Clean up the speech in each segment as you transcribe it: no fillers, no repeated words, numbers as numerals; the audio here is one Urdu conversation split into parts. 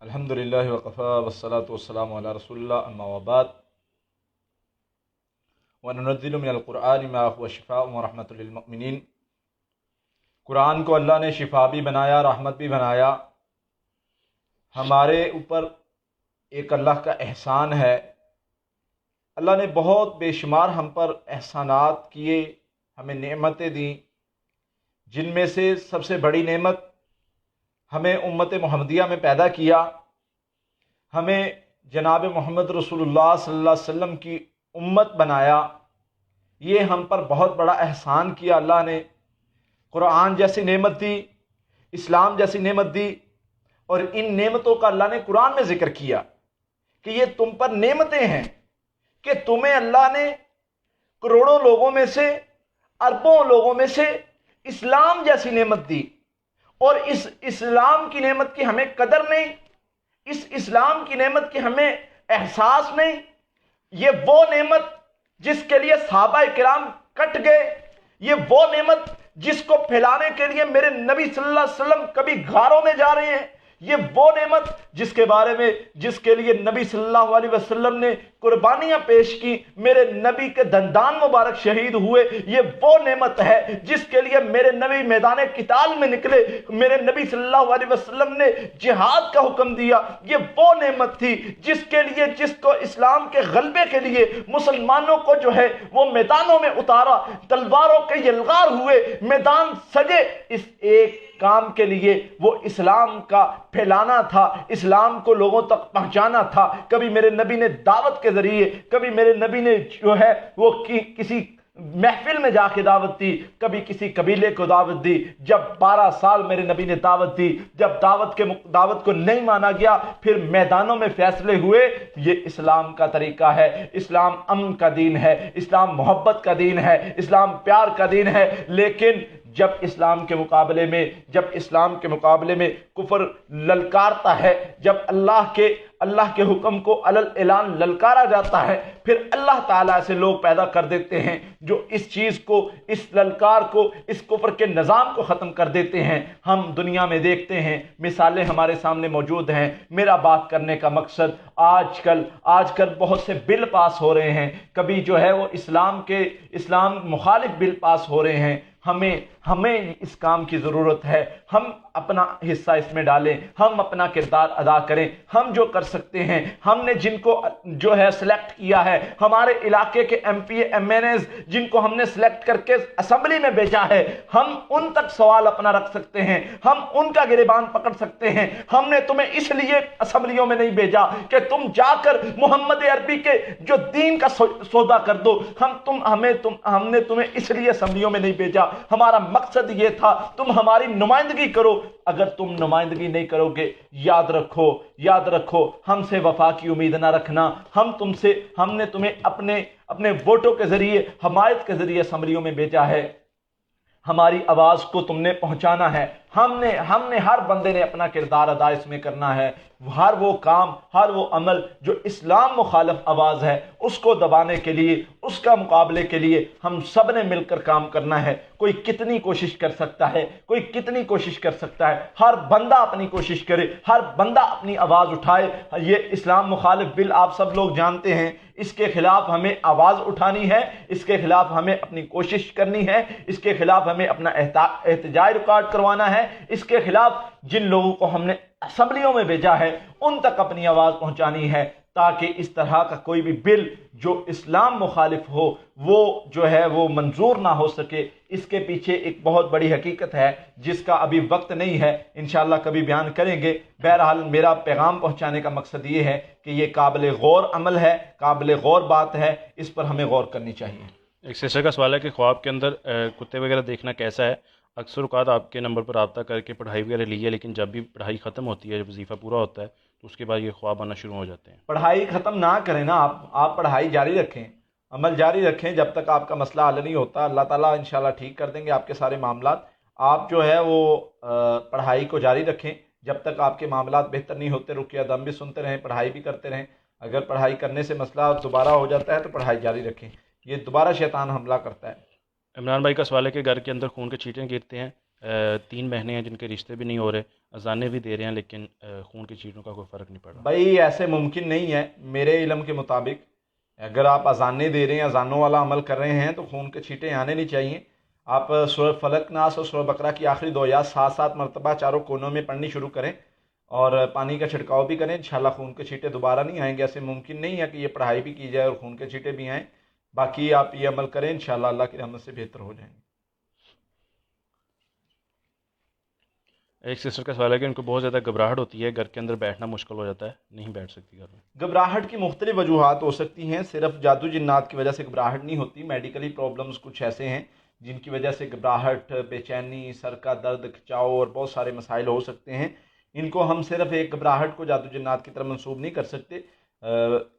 الحمدللہ وقفا والصلاة والسلام علی رسول اللہ اما وبعد وننزل من القرآن ما هو شفاء ورحمۃ للمؤمنین۔ قرآن کو اللہ نے شفا بھی بنایا، رحمت بھی بنایا۔ ہمارے اوپر ایک اللہ کا احسان ہے، اللہ نے بہت بے شمار ہم پر احسانات کیے، ہمیں نعمتیں دیں، جن میں سے سب سے بڑی نعمت ہمیں امت محمدیہ میں پیدا کیا، ہمیں جناب محمد رسول اللہ صلی اللہ علیہ وسلم کی امت بنایا۔ یہ ہم پر بہت بڑا احسان کیا اللہ نے۔ قرآن جیسی نعمت دی، اسلام جیسی نعمت دی، اور ان نعمتوں کا اللہ نے قرآن میں ذکر کیا کہ یہ تم پر نعمتیں ہیں کہ تمہیں اللہ نے کروڑوں لوگوں میں سے، اربوں لوگوں میں سے اسلام جیسی نعمت دی، اور اس اسلام کی نعمت کی ہمیں قدر نہیں، اس اسلام کی نعمت کی ہمیں احساس نہیں۔ یہ وہ نعمت جس کے لیے صحابہ کرام کٹ گئے، یہ وہ نعمت جس کو پھیلانے کے لیے میرے نبی صلی اللہ علیہ وسلم کبھی غاروں میں جا رہے ہیں، یہ وہ نعمت جس کے بارے میں جس کے لیے نبی صلی اللہ علیہ وسلم نے قربانیاں پیش کی، میرے نبی کے دندان مبارک شہید ہوئے، یہ وہ نعمت ہے جس کے لیے میرے نبی میدان قتال میں نکلے، میرے نبی صلی اللہ علیہ وسلم نے جہاد کا حکم دیا۔ یہ وہ نعمت تھی جس کے لیے، جس کو اسلام کے غلبے کے لیے مسلمانوں کو جو ہے وہ میدانوں میں اتارا، تلواروں کے یلغار ہوئے، میدان سجے، اس ایک کام کے لیے وہ اسلام کا پھیلانا تھا، اسلام کو لوگوں تک پہنچانا تھا۔ کبھی میرے نبی نے دعوت کے ذریعے، کبھی میرے نبی نے جو ہے وہ کسی محفل میں جا کے دعوت دی، کبھی کسی قبیلے کو دعوت دی۔ جب 12 سال میرے نبی نے دعوت دی، جب دعوت کو نہیں مانا گیا، پھر میدانوں میں فیصلے ہوئے۔ یہ اسلام کا طریقہ ہے، اسلام امن کا دین ہے، اسلام محبت کا دین ہے، اسلام پیار کا دین ہے۔ لیکن جب اسلام کے مقابلے میں کفر للکارتا ہے، جب اللہ کے حکم کو علل اعلان للکارا جاتا ہے، پھر اللہ تعالیٰ سے لوگ پیدا کر دیتے ہیں جو اس چیز کو، اس للکار کو، اس کفر کے نظام کو ختم کر دیتے ہیں۔ ہم دنیا میں دیکھتے ہیں، مثالیں ہمارے سامنے موجود ہیں۔ میرا بات کرنے کا مقصد آج کل بہت سے بل پاس ہو رہے ہیں، کبھی جو ہے وہ اسلام مخالف بل پاس ہو رہے ہیں۔ ہمیں اس کام کی ضرورت ہے، ہم اپنا حصہ اس میں ڈالیں، ہم اپنا کردار ادا کریں۔ ہم جو کر سکتے ہیں، ہم نے جن کو جو ہے سلیکٹ کیا ہے، ہمارے علاقے کے M P M N As جن کو ہم نے سلیکٹ کر کے اسمبلی میں بھیجا ہے، ہم ان تک سوال اپنا رکھ سکتے ہیں، ہم ان کا گریبان پکڑ سکتے ہیں۔ ہم نے تمہیں اس لیے اسمبلیوں میں نہیں بھیجا کہ تم جا کر محمد عربی کے جو دین کا سودا کر دو، ہم نے تمہیں اس لیے اسمبلیوں میں نہیں بھیجا۔ ہمارا مقصد یہ تھا تم ہماری نمائندگی کرو۔ اگر تم نمائندگی نہیں کرو گے، یاد رکھو ہم سے وفا کی امید نہ رکھنا۔ ہم نے تمہیں اپنے ووٹوں کے ذریعے، حمایت کے ذریعے اسمبلیوں میں بھیجا ہے۔ ہماری آواز کو تم نے پہنچانا ہے۔ ہم نے ہر بندے نے اپنا کردار ادا اس میں کرنا ہے۔ ہر وہ کام، ہر وہ عمل جو اسلام مخالف آواز ہے، اس کو دبانے کے لیے، اس کا مقابلے کے لیے ہم سب نے مل کر کام کرنا ہے۔ کوئی کتنی کوشش کر سکتا ہے، ہر بندہ اپنی کوشش کرے، ہر بندہ اپنی آواز اٹھائے۔ یہ اسلام مخالف بل آپ سب لوگ جانتے ہیں، اس کے خلاف ہمیں آواز اٹھانی ہے، اس کے خلاف ہمیں اپنی کوشش کرنی ہے، اس کے خلاف ہمیں اپنا احتجاج ریکارڈ کروانا ہے، اس کے خلاف جن لوگوں کو ہم نے اسمبلیوں میں بھیجا ہے ان تک اپنی آواز پہنچانی ہے، تاکہ اس طرح کا کوئی بھی بل جو اسلام مخالف ہو وہ جو ہے وہ منظور نہ ہو سکے۔ اس کے پیچھے ایک بہت بڑی حقیقت ہے جس کا ابھی وقت نہیں ہے، انشاءاللہ کبھی بیان کریں گے۔ بہرحال میرا پیغام پہنچانے کا مقصد یہ ہے کہ یہ قابل غور عمل ہے، قابل غور بات ہے، اس پر ہمیں غور کرنی چاہیے۔ ایک سسٹر کا سوال ہے کہ خواب کے اندر کتے وغیرہ دیکھنا کیسا ہے؟ اکثر اوقات آپ کے نمبر پر رابطہ کر کے پڑھائی وغیرہ لی ہے، لیکن جب بھی پڑھائی ختم ہوتی ہے، جب وظیفہ پورا ہوتا ہے تو اس کے بعد یہ خواب آنا شروع ہو جاتے ہیں۔ پڑھائی ختم نہ کریں نا، آپ پڑھائی جاری رکھیں، عمل جاری رکھیں جب تک آپ کا مسئلہ حل نہیں ہوتا۔ اللہ تعالیٰ انشاءاللہ ٹھیک کر دیں گے آپ کے سارے معاملات۔ آپ جو ہے وہ پڑھائی کو جاری رکھیں جب تک آپ کے معاملات بہتر نہیں ہوتے۔ رقیہ دم بھی سنتے رہیں، پڑھائی بھی کرتے رہیں۔ اگر پڑھائی کرنے سے مسئلہ دوبارہ ہو جاتا ہے تو پڑھائی جاری رکھیں، یہ دوبارہ شیطان حملہ کرتا ہے۔ عمران بھائی کا سوال ہے کہ گھر کے اندر خون کے چھینٹے گرتے ہیں، 3 مہینے ہیں جن کے رشتے بھی نہیں ہو رہے، اذانیں بھی دے رہے ہیں لیکن خون کی چیٹوں کا کوئی فرق نہیں پڑ رہا۔ بھائی ایسے ممکن نہیں ہے، میرے علم کے مطابق اگر آپ اذانیں دے رہے ہیں، اذانوں والا عمل کر رہے ہیں تو خون کے چھینٹے آنے نہیں چاہیے۔ آپ سورہ فلق ناس اور سورہ بقرہ کی آخری 2 آیات 7 مرتبہ چاروں کونوں میں پڑھنی شروع کریں اور پانی کا چھڑکاؤ بھی کریں، انشاءاللہ خون کے چھینٹے دوبارہ نہیں آئیں گے۔ ایسے ممکن نہیں ہے کہ یہ پڑھائی بھی کی جائے اور خون کے چھینٹے بھی آئیں۔ باقی آپ یہ عمل کریں، انشاءاللہ اللہ کی رحمت سے بہتر ہو جائیں گے۔ ایک سسٹر کا سوال ہے کہ ان کو بہت زیادہ گھبراہٹ ہوتی ہے، گھر کے اندر بیٹھنا مشکل ہو جاتا ہے، نہیں بیٹھ سکتی گھر میں۔ گھبراہٹ کی مختلف وجوہات ہو سکتی ہیں، صرف جادو جنات کی وجہ سے گھبراہٹ نہیں ہوتی۔ میڈیکلی پرابلمز کچھ ایسے ہیں جن کی وجہ سے گھبراہٹ، بے چینی، سر کا درد، کھچاؤ اور بہت سارے مسائل ہو سکتے ہیں۔ ان کو ہم صرف ایک گھبراہٹ کو جادو جنات کی طرف منسوب نہیں کر سکتے۔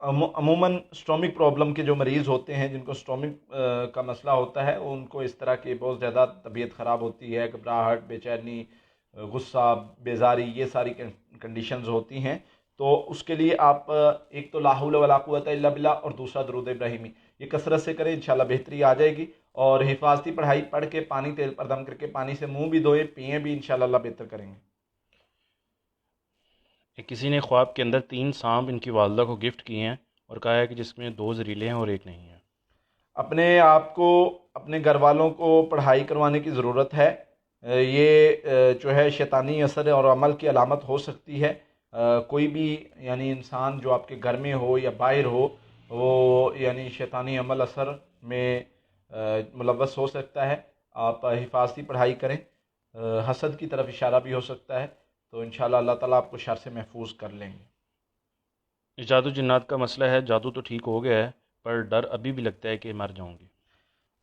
عموماً اسٹومک پرابلم کے جو مریض ہوتے ہیں، جن کو اسٹومک کا مسئلہ ہوتا ہے، ان کو اس طرح کے بہت زیادہ طبیعت خراب ہوتی ہے، گھبراہٹ، بے چینی، غصہ، بیزاری، یہ ساری کنڈیشنز ہوتی ہیں۔ تو اس کے لیے آپ ایک تو لا حول ولا قوت الا باللہ اور دوسرا درود ابراہیمی یہ کثرت سے کریں، انشاءاللہ بہتری آ جائے گی۔ اور حفاظتی پڑھائی پڑھ کے پانی تیل پر دم کر کے پانی سے منہ بھی دھوئیں، پئیں بھی، انشاءاللہ اللہ بہتر کریں گے۔ کسی نے خواب کے اندر 3 سانپ ان کی والدہ کو گفٹ کیے ہیں اور کہا ہے کہ جس میں 2 زہریلے ہیں اور ایک نہیں ہے۔ اپنے آپ کو، اپنے گھر والوں کو پڑھائی کروانے کی ضرورت ہے۔ یہ جو ہے شیطانی اثر اور عمل کی علامت ہو سکتی ہے۔ کوئی بھی یعنی انسان جو آپ کے گھر میں ہو یا باہر ہو، وہ یعنی شیطانی عمل اثر میں ملوث ہو سکتا ہے۔ آپ حفاظتی پڑھائی کریں۔ حسد کی طرف اشارہ بھی ہو سکتا ہے، تو انشاءاللہ اللہ تعالیٰ آپ کو شر سے محفوظ کر لیں گے۔ جادو جنات کا مسئلہ ہے، جادو تو ٹھیک ہو گیا ہے پر ڈر ابھی بھی لگتا ہے کہ مر جاؤں گی۔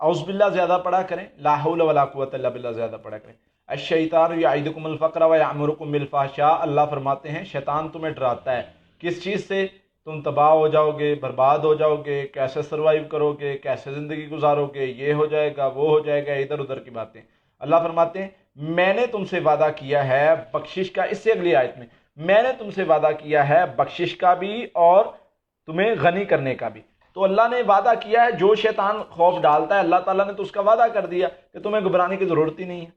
اعوذ باللہ زیادہ پڑھا کریں، لا حول ولا قوت الا باللہ زیادہ پڑھا کریں۔ الشیطان یعدکم الفقر ویأمرکم بالفحشاء، اللہ فرماتے ہیں شیطان تمہیں ڈراتا ہے کس چیز سے؟ تم تباہ ہو جاؤ گے، برباد ہو جاؤ گے، کیسے سروائیو کرو گے، کیسے زندگی گزارو گے، یہ ہو جائے گا، وہ ہو جائے گا، ادھر ادھر کی باتیں۔ اللہ فرماتے ہیں میں نے تم سے وعدہ کیا ہے بخشش کا، اس سے اگلی آیت میں نے تم سے وعدہ کیا ہے بخشش کا بھی اور تمہیں غنی کرنے کا بھی۔ تو اللہ نے وعدہ کیا ہے، جو شیطان خوف ڈالتا ہے اللہ تعالیٰ نے تو اس کا وعدہ کر دیا کہ تمہیں گھبرانے کی ضرورت ہی نہیں ہے۔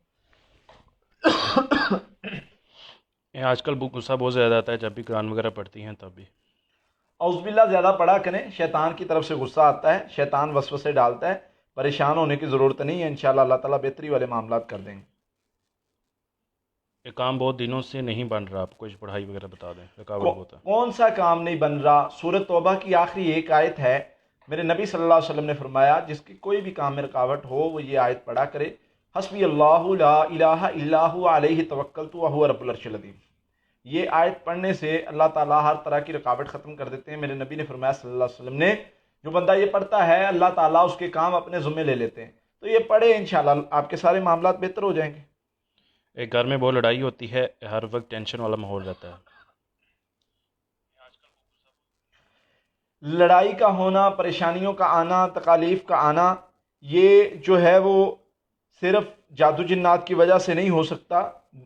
آج کل غصہ بہت زیادہ آتا ہے جب بھی قرآن وغیرہ پڑھتی ہیں تب بھی۔ اعوذ باللہ زیادہ پڑھا کریں، شیطان کی طرف سے غصہ آتا ہے، شیطان وسوسے ڈالتا ہے، پریشان ہونے کی ضرورت نہیں ہے، انشاءاللہ اللہ تعالیٰ بہتری والے معاملات کر دیں گے۔ یہ کام بہت دنوں سے نہیں بن رہا، آپ کچھ پڑھائی وغیرہ بتا دیں، رکاوٹ ہوتا ہے۔ کون سا کام نہیں بن رہا؟ سورۃ توبہ کی آخری ایک آیت ہے، میرے نبی صلی اللہ علیہ وسلم نے فرمایا جس کی کوئی بھی کام میں رکاوٹ ہو وہ یہ آیت پڑھا کرے، حسبی اللہ لا الہ الا هو علیہ توکلت وہو رب العرش العظیم۔ یہ آیت پڑھنے سے اللہ تعالیٰ ہر طرح کی رکاوٹ ختم کر دیتے ہیں۔ میرے نبی نے فرمایا صلی اللہ علیہ وسلم نے، جو بندہ یہ پڑھتا ہے اللہ تعالیٰ اس کے کام اپنے ذمہ لے لیتے ہیں۔ تو یہ پڑھے، انشاءاللہ آپ کے سارے معاملات بہتر ہو جائیں گے۔ ایک گھر میں بہت لڑائی ہوتی ہے، ہر وقت ٹینشن والا ماحول رہتا ہے۔ لڑائی کا ہونا، پریشانیوں کا آنا، تکالیف کا آنا، یہ جو ہے وہ صرف جادو جنات کی وجہ سے نہیں ہو سکتا،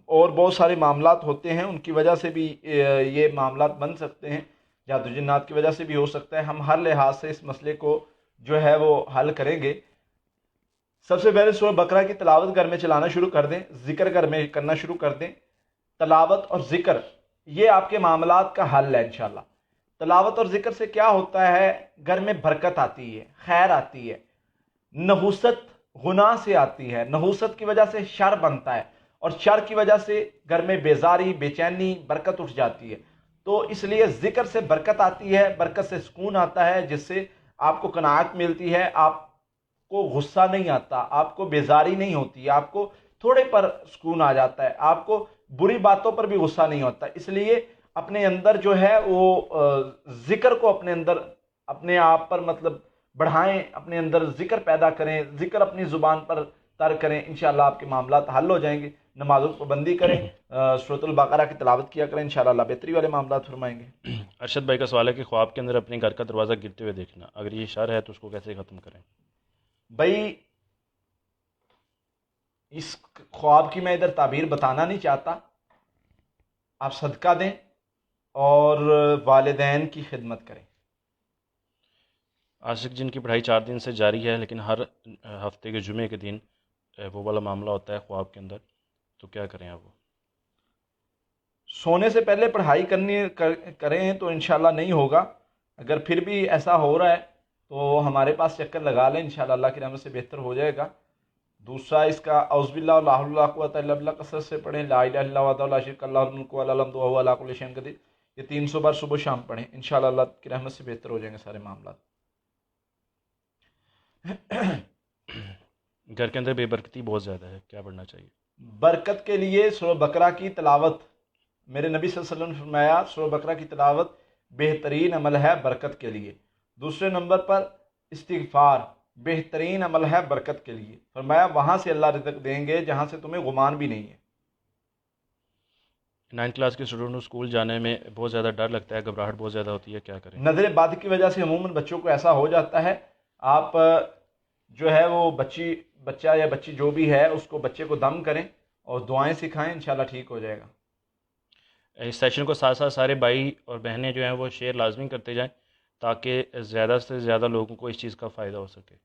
اور بہت سارے معاملات ہوتے ہیں ان کی وجہ سے بھی یہ معاملات بن سکتے ہیں، جادو جنات کی وجہ سے بھی ہو سکتا ہے۔ ہم ہر لحاظ سے اس مسئلے کو جو ہے وہ حل کریں گے۔ سب سے پہلے سورہ بقرہ کی تلاوت گھر میں چلانا شروع کر دیں، ذکر گھر میں کرنا شروع کر دیں۔ تلاوت اور ذکر یہ آپ کے معاملات کا حل ہے انشاءاللہ۔ تلاوت اور ذکر سے کیا ہوتا ہے؟ گھر میں برکت آتی ہے، خیر آتی ہے، نحوست گناہ سے آتی ہے، نحوست کی وجہ سے شر بنتا ہے، اور شر کی وجہ سے گھر میں بیزاری، بے چینی، برکت اٹھ جاتی ہے۔ تو اس لیے ذکر سے برکت آتی ہے، برکت سے سکون آتا ہے، جس سے آپ کو قناعت ملتی ہے، آپ کو غصہ نہیں آتا، آپ کو بیزاری نہیں ہوتی، آپ کو تھوڑے پر سکون آ جاتا ہے، آپ کو بری باتوں پر بھی غصہ نہیں ہوتا۔ اس لیے اپنے اندر جو ہے وہ ذکر کو اپنے اندر اپنے آپ پر مطلب بڑھائیں، اپنے اندر ذکر پیدا کریں، ذکر اپنی زبان پر تر کریں، انشاءاللہ آپ کے معاملات حل ہو جائیں گے۔ نمازوں کی پابندی کریں، سورۃ البقرہ کی تلاوت کیا کریں، انشاءاللہ اللہ بہتری والے معاملات فرمائیں گے۔ ارشد بھائی کا سوال ہے کہ خواب کے اندر اپنے گھر کا دروازہ گرتے ہوئے دیکھنا، اگر یہ شر ہے تو اس کو کیسے ختم کریں؟ بھائی اس خواب کی میں ادھر تعبیر بتانا نہیں چاہتا، آپ صدقہ دیں اور والدین کی خدمت کریں۔ عاشق جن کی پڑھائی 4 دن سے جاری ہے لیکن ہر ہفتے کے جمعے کے دن وہ والا معاملہ ہوتا ہے خواب کے اندر، تو کیا کریں آپ وہ؟ سونے سے پہلے پڑھائی کریں تو انشاءاللہ نہیں ہوگا. اگر پھر بھی ایسا ہو رہا ہے تو ہمارے پاس چکر لگا لیں، انشاءاللہ اللہ کی رحمت سے بہتر ہو جائے گا. دوسرا اس کا اعوذ باللہ لا حول ولا قوۃ الا باللہ کثرت سے پڑھیں. لا الہ الا اللہ وحدہ لا شریک لہ الملک و لہ الحمد وہو علی کل شیء قدیر. یہ 300 بار صبح شام پڑھیں، انشاءاللہ اللہ کی رحمت سے بہتر ہو جائیں گے سارے معاملات. گھر کے اندر بے برکتی بہت زیادہ ہے، کیا پڑھنا چاہیے؟ برکت کے لیے سورہ بقرہ کی تلاوت، میرے نبی صلی اللہ علیہ وسلم نے فرمایا سورہ بقرہ کی تلاوت بہترین عمل ہے برکت کے لیے. دوسرے نمبر پر استغفار بہترین عمل ہے برکت کے لیے. فرمایا وہاں سے اللہ رزق دیں گے جہاں سے تمہیں گمان بھی نہیں ہے. 9 کلاس کے اسٹوڈنٹ کو اسکول جانے میں بہت زیادہ ڈر لگتا ہے، گھبراہٹ بہت زیادہ ہوتی ہے، کیا کریں؟ نظر بد کی وجہ سے عموماً بچوں کو ایسا ہو جاتا ہے. آپ جو ہے وہ بچہ یا بچی جو بھی ہے اس کو بچے کو دم کریں اور دعائیں سکھائیں، انشاءاللہ ٹھیک ہو جائے گا. اس سیشن کو ساتھ ساتھ سارے بھائی اور بہنیں جو ہیں وہ شیئر لازمی کرتے جائیں تاکہ زیادہ سے زیادہ لوگوں کو اس چیز کا فائدہ ہو سکے.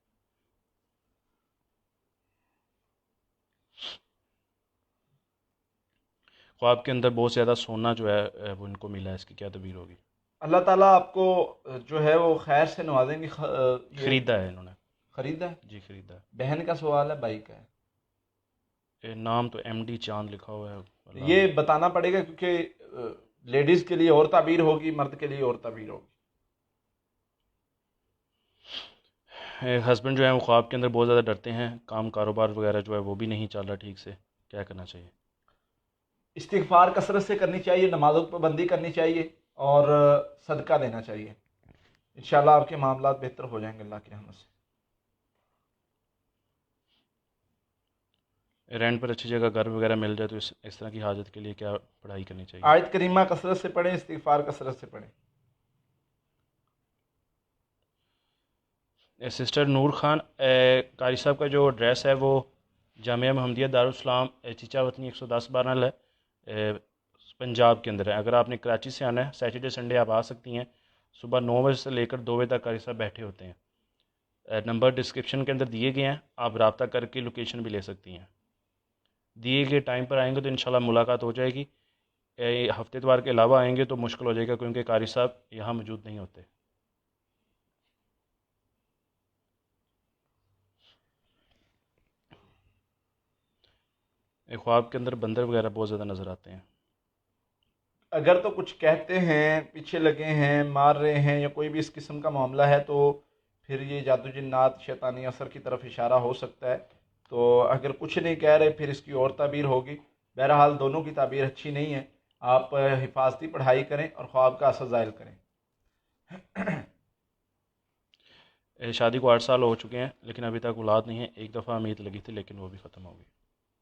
خواب کے اندر بہت زیادہ سونا جو ہے وہ ان کو ملا ہے، اس کی کیا تعبیر ہوگی؟ اللہ تعالیٰ آپ کو جو ہے وہ خیر سے نوازیں گے. خریدا ہے انہوں نے. خریدا ہے؟ جی خریدا ہے. بہن کا سوال ہے، بھائی کا ہے؟ نام تو ایم ڈی چاند لکھا ہوا ہے. یہ بتانا پڑے گا کیونکہ لیڈیز کے لیے اور تعبیر ہوگی، مرد کے لیے اور تعبیر ہوگی. ہسبینڈ جو ہیں وہ خواب کے اندر بہت زیادہ ڈرتے ہیں، کام کاروبار وغیرہ جو ہے وہ بھی نہیں چل رہا ٹھیک سے، کیا کرنا چاہیے؟ استغفار کثرت سے کرنی چاہیے، نمازوں پر پابندی کرنی چاہیے اور صدقہ دینا چاہیے. انشاءاللہ آپ کے معاملات بہتر ہو جائیں گے اللہ کی رحمت سے. رینٹ پر اچھی جگہ گھر وغیرہ مل جائے تو اس طرح کی حاجت کے لیے کیا پڑھائی کرنی چاہیے؟ آیت کریمہ کثرت سے پڑھیں، استغفار کثرت سے پڑھیں. سسٹر نور خان، قاری صاحب کا جو ایڈریس ہے وہ جامعہ محمدیہ دارالاسلام چیچا وطنی 110 بارنل ہے، پنجاب کے اندر ہے. اگر آپ نے کراچی سے آنا ہے سیٹرڈے سنڈے آپ آ سکتی ہیں. صبح 9 بجے سے لے کر 2 بجے تک قاری صاحب بیٹھے ہوتے ہیں. نمبر ڈسکرپشن کے اندر دیے گئے ہیں، آپ رابطہ کر کے لوکیشن بھی لے سکتی ہیں. دیے گئے ٹائم پر آئیں گے تو انشاءاللہ ملاقات ہو جائے گی. ہفتے اتوار کے علاوہ آئیں گے تو مشکل ہو جائے گا کیونکہ قاری صاحب یہاں موجود نہیں ہوتے. خواب کے اندر بندر وغیرہ بہت زیادہ نظر آتے ہیں. اگر تو کچھ کہتے ہیں، پیچھے لگے ہیں، مار رہے ہیں یا کوئی بھی اس قسم کا معاملہ ہے تو پھر یہ جادو جنات شیطانی اثر کی طرف اشارہ ہو سکتا ہے. تو اگر کچھ نہیں کہہ رہے پھر اس کی اور تعبیر ہوگی. بہرحال دونوں کی تعبیر اچھی نہیں ہے. آپ حفاظتی پڑھائی کریں اور خواب کا اثر زائل کریں. شادی کو 8 سال ہو چکے ہیں لیکن ابھی تک اولاد نہیں ہے. ایک دفعہ امید لگی تھی لیکن وہ بھی ختم ہو گئی.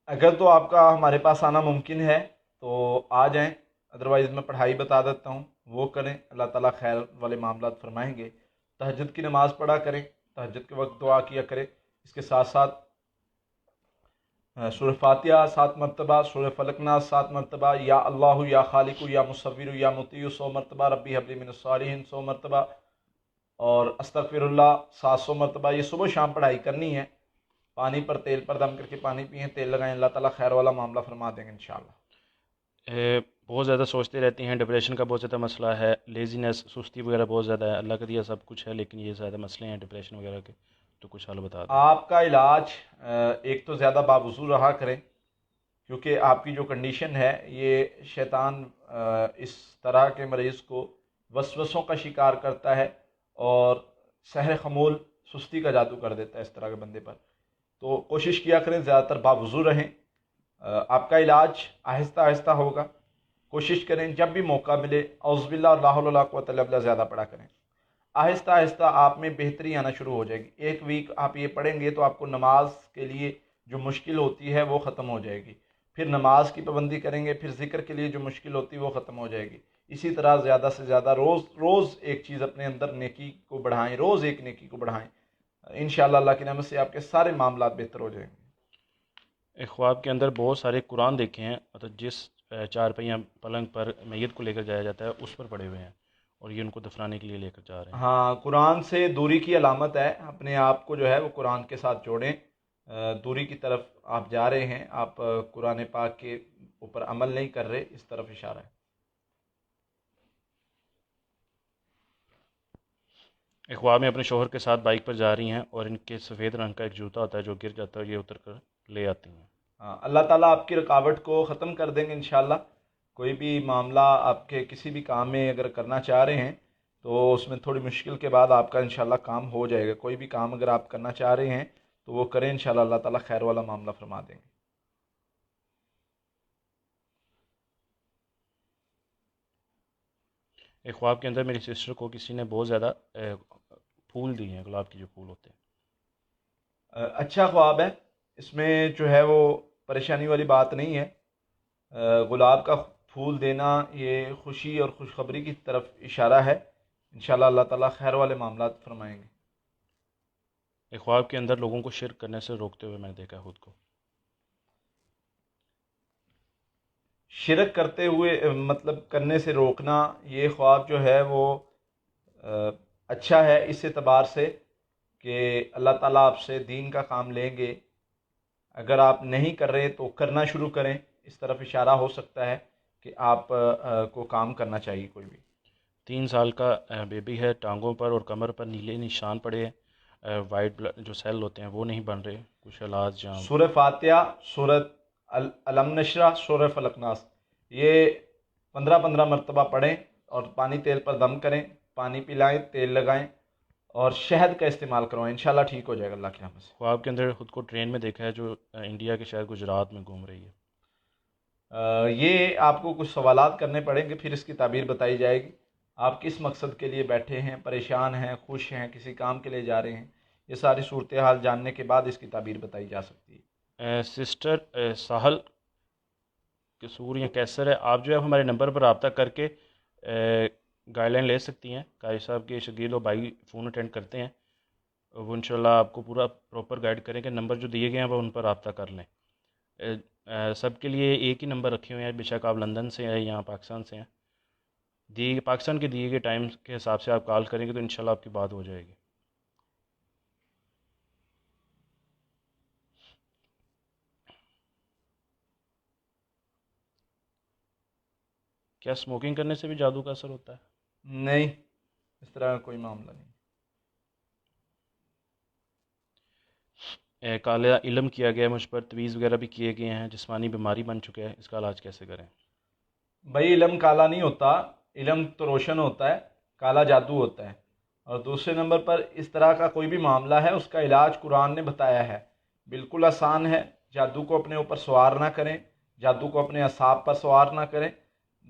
اگر تو آپ کا ہمارے پاس آنا ممکن ہے تو آ جائیں، ادروائز میں پڑھائی بتا دیتا ہوں، وہ کریں. اللہ تعالیٰ خیر والے معاملات فرمائیں گے. تہجد کی نماز پڑھا کریں، تہجد کے وقت دعا کیا کریں. اس کے ساتھ ساتھ سورہ فاتحہ 7 مرتبہ، سورہ فلق ناس 7 مرتبہ، یا اللہ یا خالق یا مصور یا مطیع 100 مرتبہ، ربی حب لی من الصالحین 100 مرتبہ، اور استغفر اللہ 700 مرتبہ. یہ صبح شام پڑھائی کرنی ہے. پانی پر تیل پر دم کر کے پانی پئیں، تیل لگائیں. اللہ تعالیٰ خیر والا معاملہ فرما دیں گے انشاءاللہ. بہت زیادہ سوچتے رہتی ہیں، ڈپریشن کا بہت زیادہ مسئلہ ہے، لیزینس سستی وغیرہ بہت زیادہ ہے. اللہ کا دیا سب کچھ ہے لیکن یہ زیادہ مسئلے ہیں ڈپریشن وغیرہ کے، تو کچھ حل بتا دیں. آپ کا علاج ایک تو زیادہ باوضو رہا کریں کیونکہ آپ کی جو کنڈیشن ہے یہ شیطان اس طرح کے مریض کو وسوسوں کا شکار کرتا ہے اور سحر خمول سستی کا جادو کر دیتا ہے اس طرح کے بندے پر. تو کوشش کیا کریں زیادہ تر باوضو رہیں. آپ کا علاج آہستہ آہستہ ہوگا. کوشش کریں جب بھی موقع ملے اعوذ باللہ اور لا حول ولا قوۃ الا باللہ زیادہ پڑھا کریں. آہستہ آہستہ آپ میں بہتری آنا شروع ہو جائے گی. ایک ویک آپ یہ پڑھیں گے تو آپ کو نماز کے لیے جو مشکل ہوتی ہے وہ ختم ہو جائے گی. پھر نماز کی پابندی کریں گے، پھر ذکر کے لیے جو مشکل ہوتی ہے وہ ختم ہو جائے گی. اسی طرح زیادہ سے زیادہ روز ایک چیز اپنے اندر نیکی کو بڑھائیں، روز ایک نیکی کو بڑھائیں. انشاءاللہ اللہ کی رحمت سے آپ کے سارے معاملات بہتر ہو جائیں گے. ایک خواب کے اندر بہت سارے قرآن دیکھے ہیں، مطلب جس چار پہیہ پلنگ پر میت کو لے کر جایا جاتا ہے اس پر پڑے ہوئے ہیں اور یہ ان کو دفنانے کے لیے لے کر جا رہے ہیں. ہاں، قرآن سے دوری کی علامت ہے. اپنے آپ کو جو ہے وہ قرآن کے ساتھ جوڑیں. دوری کی طرف آپ جا رہے ہیں، آپ قرآن پاک کے اوپر عمل نہیں کر رہے، اس طرف اشارہ ہے۔ ایک خواب میں اپنے شوہر کے ساتھ بائک پر جا رہی ہیں اور ان کے سفید رنگ کا ایک جوتا ہوتا ہے جو گر جاتا ہے، یہ اتر کر لے آتی ہیں۔ ہاں، اللہ تعالیٰ آپ کی رکاوٹ کو ختم کر دیں گے انشاءاللہ۔ کوئی بھی معاملہ آپ کے کسی بھی کام میں اگر کرنا چاہ رہے ہیں تو اس میں تھوڑی مشکل کے بعد آپ کا انشاءاللہ کام ہو جائے گا۔ کوئی بھی کام اگر آپ کرنا چاہ رہے ہیں تو وہ کریں، انشاءاللہ اللہ تعالیٰ خیر والا معاملہ فرما دیں گے۔ ایک خواب کے اندر میری سسٹر کو کسی نے بہت زیادہ پھول دیے ہیں، گلاب کے جو پھول ہوتے ہیں۔ اچھا خواب ہے، اس میں جو ہے وہ پریشانی والی بات نہیں ہے۔ گلاب کا پھول دینا یہ خوشی اور خوشخبری کی طرف اشارہ ہے، انشاءاللہ اللہ تعالیٰ خیر والے معاملات فرمائیں گے۔ ایک خواب کے اندر لوگوں کو شرک کرنے سے روکتے ہوئے میں نے دیکھا خود کو۔ شرک کرتے ہوئے مطلب کرنے سے روکنا، یہ خواب جو ہے وہ اچھا ہے اس اعتبار سے کہ اللہ تعالیٰ آپ سے دین کا کام لیں گے۔ اگر آپ نہیں کر رہے تو کرنا شروع کریں، اس طرف اشارہ ہو سکتا ہے کہ آپ کو کام کرنا چاہیے کوئی بھی۔ 3 سال کا بیبی ہے، ٹانگوں پر اور کمر پر نیلے نشان پڑے ہیں، وائٹ بلڈ جو سیل ہوتے ہیں وہ نہیں بن رہے، کچھ علاج جہاں۔ سورہ فاتحہ، سورہ علم نشرہ، سورہ فلق ناس، یہ 15 مرتبہ پڑھیں اور پانی تیل پر دم کریں، پانی پلائیں، تیل لگائیں اور شہد کا استعمال کروائیں، انشاءاللہ ٹھیک ہو جائے گا اللہ کی رحمت سے۔ خواب کے اندر خود کو ٹرین میں دیکھا ہے جو انڈیا کے شہر گجرات میں گھوم رہی ہے۔ یہ آپ کو کچھ سوالات کرنے پڑیں گے، پھر اس کی تعبیر بتائی جائے گی۔ آپ کس مقصد کے لیے بیٹھے ہیں، پریشان ہیں، خوش ہیں، کسی کام کے لیے جا رہے ہیں، یہ ساری صورتحال جاننے کے بعد اس کی تعبیر بتائی جا سکتی ہے۔ سسٹر ساحل قصور یا کیسر ہے، آپ جو ہے ہمارے نمبر پر رابطہ کر کے گائیڈ لائن لے سکتی ہیں۔ قاری صاحب کے شکیل و بھائی فون اٹینڈ کرتے ہیں، وہ انشاءاللہ آپ کو پورا پراپر گائیڈ کریں کہ نمبر جو دیے گئے ہیں وہ ان پر رابطہ کر لیں۔ سب کے لیے ایک ہی نمبر رکھے ہوئے ہیں، بے شک آپ لندن سے ہیں یا پاکستان سے ہیں، پاکستان کے دیے گئے ٹائم کے حساب سے آپ کال کریں گے تو انشاءاللہ آپ کی بات ہو جائے گی۔ کیا اسموکنگ کرنے سے بھی جادو کا اثر ہوتا ہے؟ نہیں، اس طرح کا کوئی معاملہ نہیں۔ کالا علم کیا گیا ہے مجھ پر، تویز وغیرہ بھی کیے گئے ہیں، جسمانی بیماری بن چکے ہیں، اس کا علاج کیسے کریں؟ بھائی علم کالا نہیں ہوتا، علم تو روشن ہوتا ہے، کالا جادو ہوتا ہے۔ اور دوسرے نمبر پر اس طرح کا کوئی بھی معاملہ ہے اس کا علاج قرآن نے بتایا ہے، بالکل آسان ہے۔ جادو کو اپنے اوپر سوار نہ کریں، جادو کو اپنے اعصاب پر سوار نہ کریں۔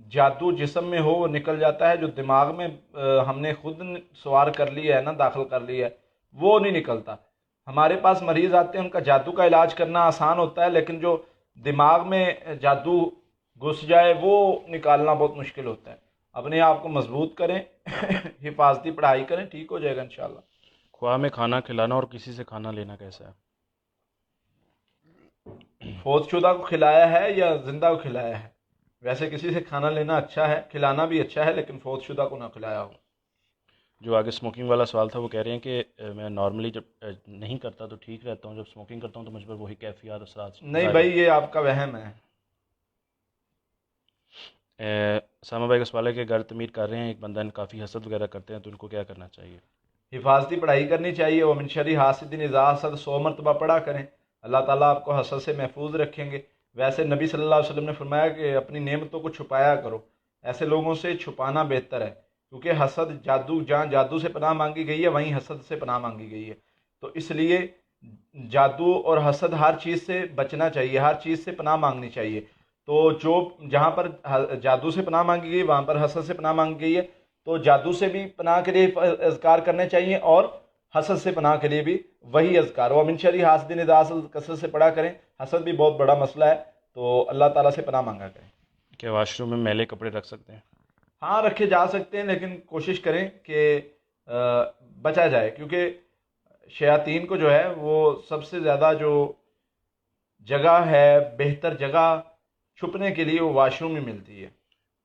جادو جسم میں ہو وہ نکل جاتا ہے، جو دماغ میں ہم نے خود سوار کر لیا ہے نا، داخل کر لیا ہے، وہ نہیں نکلتا۔ ہمارے پاس مریض آتے ہیں، ان کا جادو کا علاج کرنا آسان ہوتا ہے، لیکن جو دماغ میں جادو گھس جائے وہ نکالنا بہت مشکل ہوتا ہے۔ اپنے آپ کو مضبوط کریں، حفاظتی پڑھائی کریں، ٹھیک ہو جائے گا انشاءاللہ۔ خواب میں کھانا کھلانا اور کسی سے کھانا لینا کیسا ہے؟ فوت شدہ کو کھلایا ہے یا زندہ کو کھلایا ہے؟ ویسے کسی سے کھانا لینا اچھا ہے، کھلانا بھی اچھا ہے، لیکن فوت شدہ کو نہ کھلایا ہو۔ جو آگے اسموکنگ والا سوال تھا وہ کہہ رہے ہیں کہ میں نارملی جب نہیں کرتا تو ٹھیک رہتا ہوں، جب اسموکنگ کرتا ہوں تو مجھ پر وہی کیفیات اثرات۔ نہیں بھائی، یہ آپ کا وہم ہے۔ سامہ بھائی کا سوال ہے کہ گھر تعمیر کر رہے ہیں، ایک بندہ کافی حسد وغیرہ کرتے ہیں تو ان کو کیا کرنا چاہیے؟ حفاظتی پڑھائی کرنی چاہیے، ومن شر حاسد اذا حسد 100 مرتبہ پڑھا کریں، اللہ تعالیٰ آپ کو حسد سے محفوظ رکھیں گے۔ ویسے نبی صلی اللہ علیہ وسلم نے فرمایا کہ اپنی نعمتوں کو چھپایا کرو، ایسے لوگوں سے چھپانا بہتر ہے، کیونکہ حسد جادو، جہاں جادو سے پناہ مانگی گئی ہے وہیں حسد سے پناہ مانگی گئی ہے، تو اس لیے جادو اور حسد ہر چیز سے بچنا چاہیے، ہر چیز سے پناہ مانگنی چاہیے۔ تو جو جہاں پر جادو سے پناہ مانگی گئی وہاں پر حسد سے پناہ مانگی گئی ہے، تو جادو سے بھی پناہ کے لیے اذکار کرنے چاہیے اور حسد سے پناہ کے لیے بھی وہی اذکار، ومن شر حاسد اذا حسد کثرت سے پڑھا کریں۔ حسد بھی بہت بڑا مسئلہ ہے، تو اللہ تعالیٰ سے پناہ مانگا کریں۔ کیا واش روم میں میلے کپڑے رکھ سکتے ہیں؟ ہاں رکھے جا سکتے ہیں، لیکن کوشش کریں کہ بچا جائے، کیونکہ شیاطین کو جو ہے وہ سب سے زیادہ جو جگہ ہے، بہتر جگہ چھپنے کے لیے وہ واش روم ہی ملتی ہے۔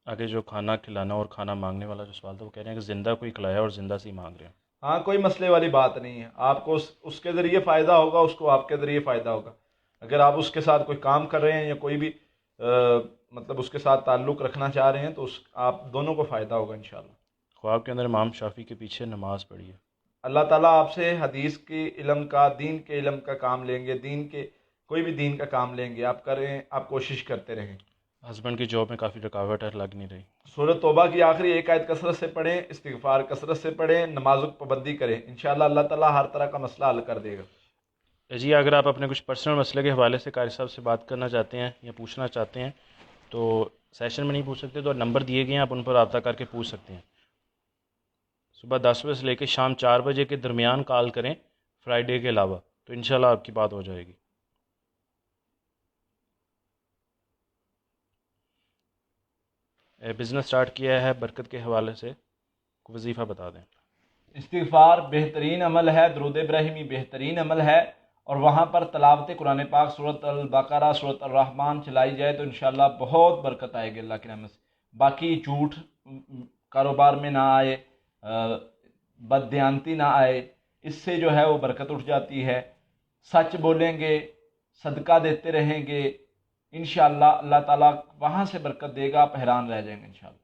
آگے جو کھانا کھلانا اور کھانا مانگنے والا جو سوال تھا وہ کہہ رہے ہیں کہ زندہ کوئی کھلایا اور زندہ سے ہی مانگ رہے ہیں۔ ہاں کوئی مسئلے والی بات نہیں ہے، آپ کو اس کے ذریعے فائدہ ہوگا، اس کو آپ کے ذریعے فائدہ ہوگا۔ اگر آپ اس کے ساتھ کوئی کام کر رہے ہیں یا کوئی بھی مطلب اس کے ساتھ تعلق رکھنا چاہ رہے ہیں تو آپ دونوں کو فائدہ ہوگا انشاءاللہ۔ خواب کے اندر امام شافعی کے پیچھے نماز پڑھی ہے۔ اللہ تعالیٰ آپ سے حدیث کے علم کا، دین کے علم کا کام لیں گے، دین کے کوئی بھی دین کا کام لیں گے، آپ کریں، آپ کوشش کرتے رہیں۔ ہسبینڈ کی جاب میں کافی رکاوٹ ہے، لگ نہیں رہی۔ سورۃ توبہ کی آخری ایک آیت کثرت سے پڑھیں، استغفار کثرت سے پڑھیں، نمازوں کی پابندی کریں، انشاءاللہ اللہ تعالیٰ ہر طرح کا مسئلہ حل کر دے گا۔ جی اگر آپ اپنے کچھ پرسنل مسئلے کے حوالے سے قاری صاحب سے بات کرنا چاہتے ہیں یا پوچھنا چاہتے ہیں تو سیشن میں نہیں پوچھ سکتے تو نمبر دیے گئے ہیں، آپ ان پر رابطہ کر کے پوچھ سکتے ہیں۔ صبح 10 بجے سے لے کے شام 4 بجے کے درمیان کال کریں، فرائیڈے کے علاوہ، تو انشاءاللہ آپ کی بات ہو جائے گی۔ بزنس سٹارٹ کیا ہے برکت کے حوالے سے، کوئی وظیفہ بتا دیں۔ استغفار بہترین عمل ہے، درود ابراہیمی بہترین عمل ہے، اور وہاں پر تلاوت قرآن پاک، سورۃ البقرہ، سورۃ الرحمن چلائی جائے تو انشاءاللہ بہت برکت آئے گی اللہ کی رحمت سے۔ باقی جھوٹ کاروبار میں نہ آئے، بددیانتی نہ آئے، اس سے جو ہے وہ برکت اٹھ جاتی ہے۔ سچ بولیں گے، صدقہ دیتے رہیں گے، انشاءاللہ اللہ تعالیٰ وہاں سے برکت دے گا، آپ حیران رہ جائیں گے انشاءاللہ۔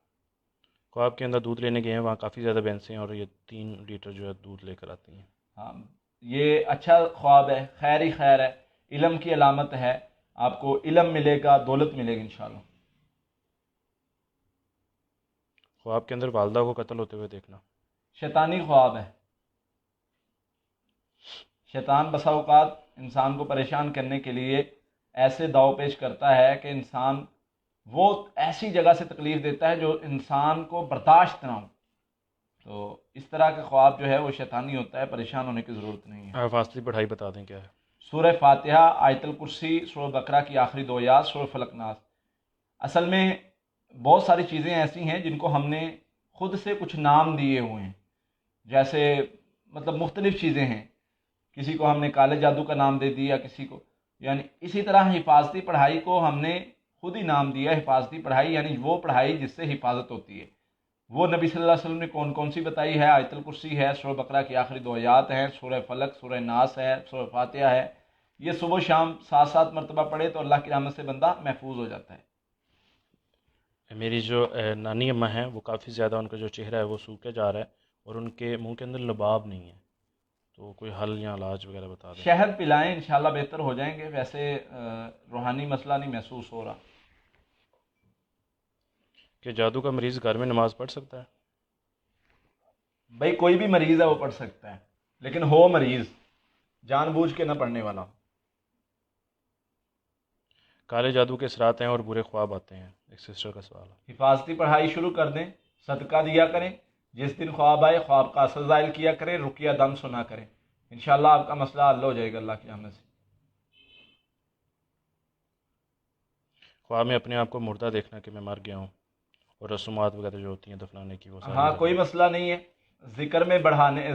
خواب کے اندر دودھ لینے گئے ہیں، وہاں کافی زیادہ بھینسیں ہیں اور یہ 3 لیٹر جو ہے دودھ لے کر آتی ہیں۔ ہاں یہ اچھا خواب ہے، خیر ہی خیر ہے، علم کی علامت ہے، آپ کو علم ملے گا، دولت ملے گی انشاءاللہ۔ خواب کے اندر والدہ کو قتل ہوتے ہوئے دیکھنا۔ شیطانی خواب ہے، شیطان بسا اوقات انسان کو پریشان کرنے کے لیے ایسے داؤ پیش کرتا ہے کہ انسان وہ ایسی جگہ سے تکلیف دیتا ہے جو انسان کو برداشت نہ ہو، تو اس طرح کا خواب جو ہے وہ شیطانی ہوتا ہے، پریشان ہونے کی ضرورت نہیں ہے۔ حفاظتی پڑھائی بتا دیں کیا ہے۔ سورہ فاتحہ، آیت الکرسی، سورہ بقرہ کی آخری 2 آیات، سورہ فلق ناس۔ اصل میں بہت ساری چیزیں ایسی ہیں جن کو ہم نے خود سے کچھ نام دیے ہوئے ہیں، جیسے مطلب مختلف چیزیں ہیں، کسی کو ہم نے کالے جادو کا نام دے دیا، کسی کو، یعنی اسی طرح حفاظتی پڑھائی کو ہم نے خود ہی نام دیا۔ حفاظتی پڑھائی یعنی وہ پڑھائی جس سے حفاظت ہوتی ہے، وہ نبی صلی اللہ علیہ وسلم نے کون کون سی بتائی ہے؟ آیت الکرسی ہے، سورہ بقرہ کی آخری 2 آیات ہیں، سورہ فلق، سورہ ناس ہے، سورہ فاتحہ ہے۔ یہ صبح و شام 7 مرتبہ پڑھے تو اللہ کی رحمت سے بندہ محفوظ ہو جاتا ہے۔ میری جو نانی اماں ہیں وہ کافی زیادہ، ان کا جو چہرہ ہے وہ سوکھا جا رہا ہے اور ان کے منہ کے اندر لباب نہیں ہے، تو کوئی حل یا علاج وغیرہ بتا دیں۔ شہد پلائیں، انشاءاللہ بہتر ہو جائیں گے۔ ویسے روحانی مسئلہ نہیں محسوس ہو رہا۔ کہ جادو کا مریض گھر میں نماز پڑھ سکتا ہے؟ بھائی کوئی بھی مریض ہے وہ پڑھ سکتا ہے، لیکن ہو مریض، جان بوجھ کے نہ پڑھنے والا۔ کالے جادو کے اثرات ہیں اور برے خواب آتے ہیں، ایک سسٹر کا سوال ہے۔ حفاظتی پڑھائی شروع کر دیں، صدقہ دیا کریں، جس دن خواب آئے خواب کا اثر ظاہر کیا کریں، رقیہ دم سنا کریں، انشاءاللہ آپ کا مسئلہ حل ہو جائے گا اللہ کی رحمت سے۔ خواب میں اپنے آپ کو مردہ دیکھنا کہ میں مر گیا ہوں، اور رسومات وغیرہ جو ہوتی ہیں دفنانے کی وہ ساری ہاں کوئی مسئلہ نہیں ہے،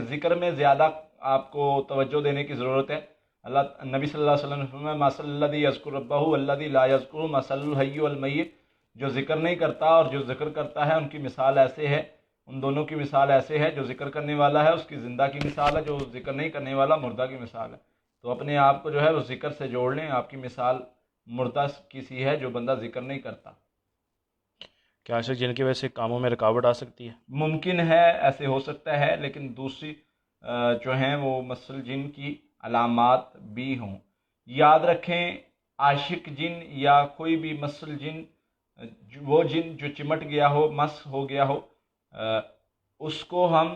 ذکر میں زیادہ آپ کو توجہ دینے کی ضرورت ہے۔ اللہ نبی صلی اللہ علیہ وسلم نے فرمایا مثل الذی یذکر ربہ والذی لا یذکر مثل الحی والمیت، جو ذکر نہیں کرتا اور جو ذکر کرتا ہے ان کی مثال ایسے ہے، ان دونوں کی مثال ایسے ہے، جو ذکر کرنے والا ہے اس کی زندہ کی مثال ہے، جو ذکر نہیں کرنے والا مردہ کی مثال ہے۔ تو اپنے آپ کو جو ہے وہ ذکر سے جوڑ لیں، آپ کی مثال مردہ کی سی ہے جو بندہ ذکر نہیں کرتا۔ کیا عاشق جن کی وجہ سے کاموں میں رکاوٹ آ سکتی ہے؟ ممکن ہے، ایسے ہو سکتا ہے، لیکن دوسری جو ہیں وہ مسل جن کی علامات بھی ہوں۔ یاد رکھیں عاشق جن یا کوئی بھی مسل جن، وہ جن جو چمٹ گیا ہو، مس ہو گیا ہو، اس کو ہم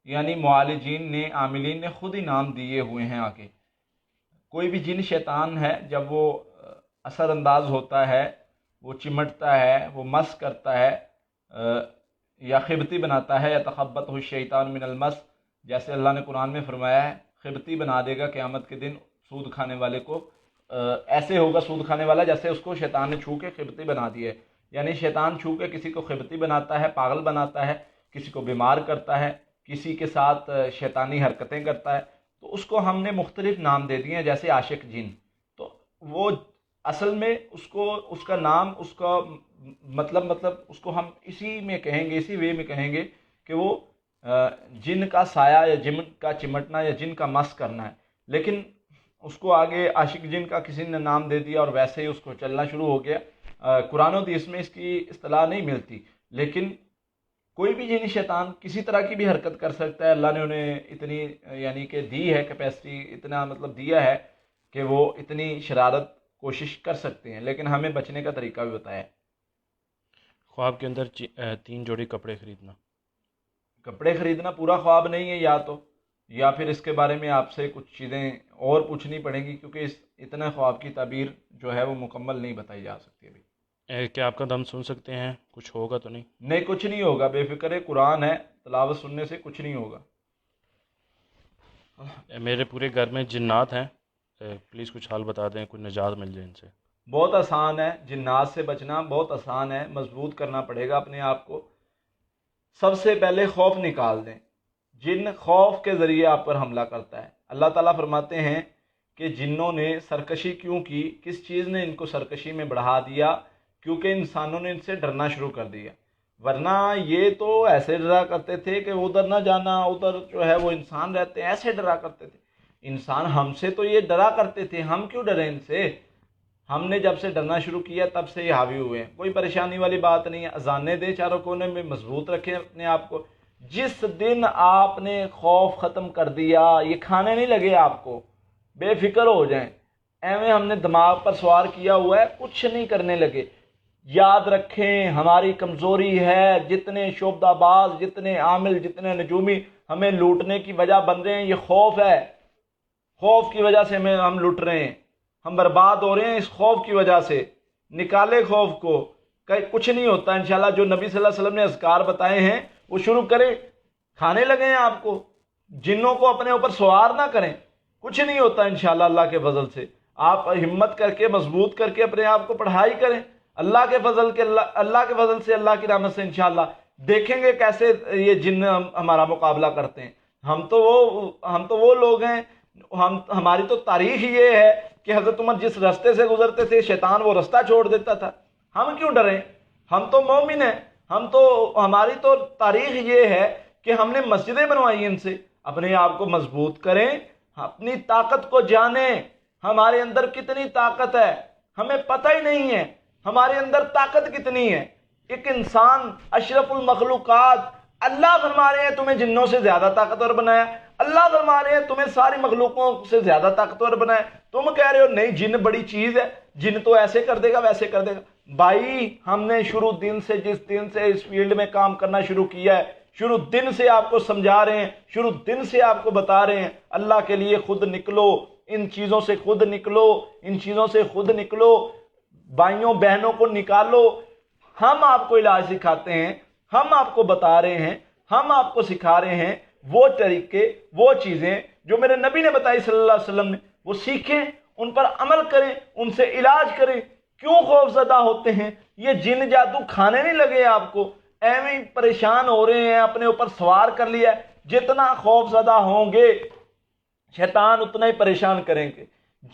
یعنی معالجین نے، عاملین نے خود ہی نام دیے ہوئے ہیں آگے۔ کوئی بھی جن شیطان ہے جب وہ اثر انداز ہوتا ہے، وہ چمٹتا ہے، وہ مس کرتا ہے یا خبتی بناتا ہے، یا تخبطہ الشیطان من المس، جیسے اللہ نے قرآن میں فرمایا ہے خبتی بنا دے گا قیامت کے دن سود کھانے والے کو، ایسے ہوگا سود کھانے والا جیسے اس کو شیطان نے چھو کے خبتی بنا دیا ہے، یعنی شیطان چھو کے کسی کو خبتی بناتا ہے، پاگل بناتا ہے، کسی کو بیمار کرتا ہے، کسی کے ساتھ شیطانی حرکتیں کرتا ہے، تو اس کو ہم نے مختلف نام دے دیے ہیں، جیسے عاشق جن، تو وہ اصل میں اس کا نام، اس کا مطلب اس کو ہم اسی میں کہیں گے، اسی وے میں کہیں گے کہ وہ جن کا سایہ یا جن کا چمٹنا یا جن کا مس کرنا ہے، لیکن اس کو آگے عاشق جن کا کسی نے نام دے دیا اور ویسے ہی اس کو چلنا شروع ہو گیا۔ قرآن و حدیث میں اس کی اصطلاح نہیں ملتی، لیکن کوئی بھی جن شیطان کسی طرح کی بھی حرکت کر سکتا ہے۔ اللہ نے انہیں اتنی یعنی کہ دی ہے کیپیسٹی، اتنا مطلب دیا ہے کہ وہ اتنی شرارت کوشش کر سکتے ہیں، لیکن ہمیں بچنے کا طریقہ بھی بتایا ہے۔ خواب کے اندر 3 جوڑی کپڑے خریدنا۔ کپڑے خریدنا پورا خواب نہیں ہے، یا پھر اس کے بارے میں آپ سے کچھ چیزیں اور پوچھنی پڑیں گی، کیونکہ اتنا خواب کی تعبیر جو ہے وہ مکمل نہیں بتائی جا سکتی ابھی۔ کیا آپ کا دم سن سکتے ہیں؟ کچھ ہوگا تو نہیں؟ نہیں، کچھ نہیں ہوگا، بے فکر ہے، قرآن ہے، تلاوت سننے سے کچھ نہیں ہوگا۔ میرے پورے گھر میں جنات ہیں، پلیز کچھ حال بتا دیں، کچھ نجات مل جائے ان سے۔ بہت آسان ہے، جنات سے بچنا بہت آسان ہے، مضبوط کرنا پڑے گا اپنے آپ کو۔ سب سے پہلے خوف نکال دیں۔ جن خوف کے ذریعے آپ پر حملہ کرتا ہے۔ اللہ تعالیٰ فرماتے ہیں کہ جنوں نے سرکشی کیوں کی، کس چیز نے ان کو سرکشی میں بڑھا دیا؟ کیونکہ انسانوں نے ان سے ڈرنا شروع کر دیا، ورنہ یہ تو ایسے ڈرا کرتے تھے کہ ادھر نہ جانا، ادھر جو ہے وہ انسان رہتے ہیں، ایسے ڈرا کرتے تھے انسان۔ ہم سے تو یہ ڈرا کرتے تھے، ہم کیوں ڈریں ان سے؟ ہم نے جب سے ڈرنا شروع کیا تب سے یہ حاوی ہوئے ہیں۔ کوئی پریشانی والی بات نہیں ہے، اذانیں دیں چاروں کونے میں، مضبوط رکھیں اپنے آپ کو۔ جس دن آپ نے خوف ختم کر دیا، یہ کھانے نہیں لگے آپ کو، بے فکر ہو جائیں، ایویں ہم نے دماغ پر سوار کیا ہوا ہے، کچھ نہیں کرنے لگے۔ یاد رکھیں ہماری کمزوری ہے، جتنے شعبدہ باز، جتنے عامل، جتنے نجومی ہمیں لوٹنے کی وجہ بن رہے ہیں، یہ خوف ہے۔ خوف کی وجہ سے ہم لوٹ رہے ہیں، ہم برباد ہو رہے ہیں اس خوف کی وجہ سے۔ نکالے خوف کو، کچھ نہیں ہوتا انشاءاللہ۔ جو نبی صلی اللہ علیہ وسلم نے اذکار بتائے ہیں وہ شروع کریں، کھانے لگے ہیں آپ کو، جنوں کو اپنے اوپر سوار نہ کریں، کچھ نہیں ہوتا انشاءاللہ اللہ کے فضل سے۔ آپ ہمت کر کے، مضبوط کر کے اپنے آپ کو پڑھائی کریں، اللہ کے فضل سے، اللہ کی رحمت سے انشاءاللہ دیکھیں گے کیسے یہ جن ہمارا مقابلہ کرتے ہیں۔ ہم تو وہ لوگ ہیں، ہماری تو تاریخ یہ ہے کہ حضرت عمر جس راستے سے گزرتے تھے شیطان وہ راستہ چھوڑ دیتا تھا۔ ہم کیوں ڈریں؟ ہم تو مومن ہیں، ہماری تو تاریخ یہ ہے کہ ہم نے مسجدیں بنوائی ان سے۔ اپنے آپ کو مضبوط کریں، اپنی طاقت کو جانیں، ہمارے اندر کتنی طاقت ہے ہمیں پتہ ہی نہیں ہے، ہمارے اندر طاقت کتنی ہے۔ ایک انسان اشرف المخلوقات، اللہ فرما رہے ہیں تمہیں جنوں سے زیادہ طاقتور بنایا، اللہ فرما رہے ہیں تمہیں ساری مخلوقوں سے زیادہ طاقتور بنایا، تم کہہ رہے ہو نہیں جن بڑی چیز ہے، جن تو ایسے کر دے گا ویسے کر دے گا۔ بھائی ہم نے شروع دن سے، جس دن سے اس فیلڈ میں کام کرنا شروع کیا ہے، شروع دن سے آپ کو سمجھا رہے ہیں، شروع دن سے آپ کو بتا رہے ہیں، اللہ کے لیے خود نکلو، ان چیزوں سے خود نکلو، ان چیزوں سے خود نکلو، بھائیوں بہنوں کو نکالو۔ ہم آپ کو علاج سکھاتے ہیں، ہم آپ کو بتا رہے ہیں، ہم آپ کو سکھا رہے ہیں وہ طریقے، وہ چیزیں جو میرے نبی نے بتائی صلی اللہ علیہ وسلم نے، وہ سیکھیں، ان پر عمل کریں، ان سے علاج کریں۔ کیوں خوف زدہ ہوتے ہیں؟ یہ جن جادو کھانے نہیں لگے آپ کو، ایویں پریشان ہو رہے ہیں، اپنے اوپر سوار کر لیا ہے۔ جتنا خوف زدہ ہوں گے شیطان اتنا ہی پریشان کریں گے۔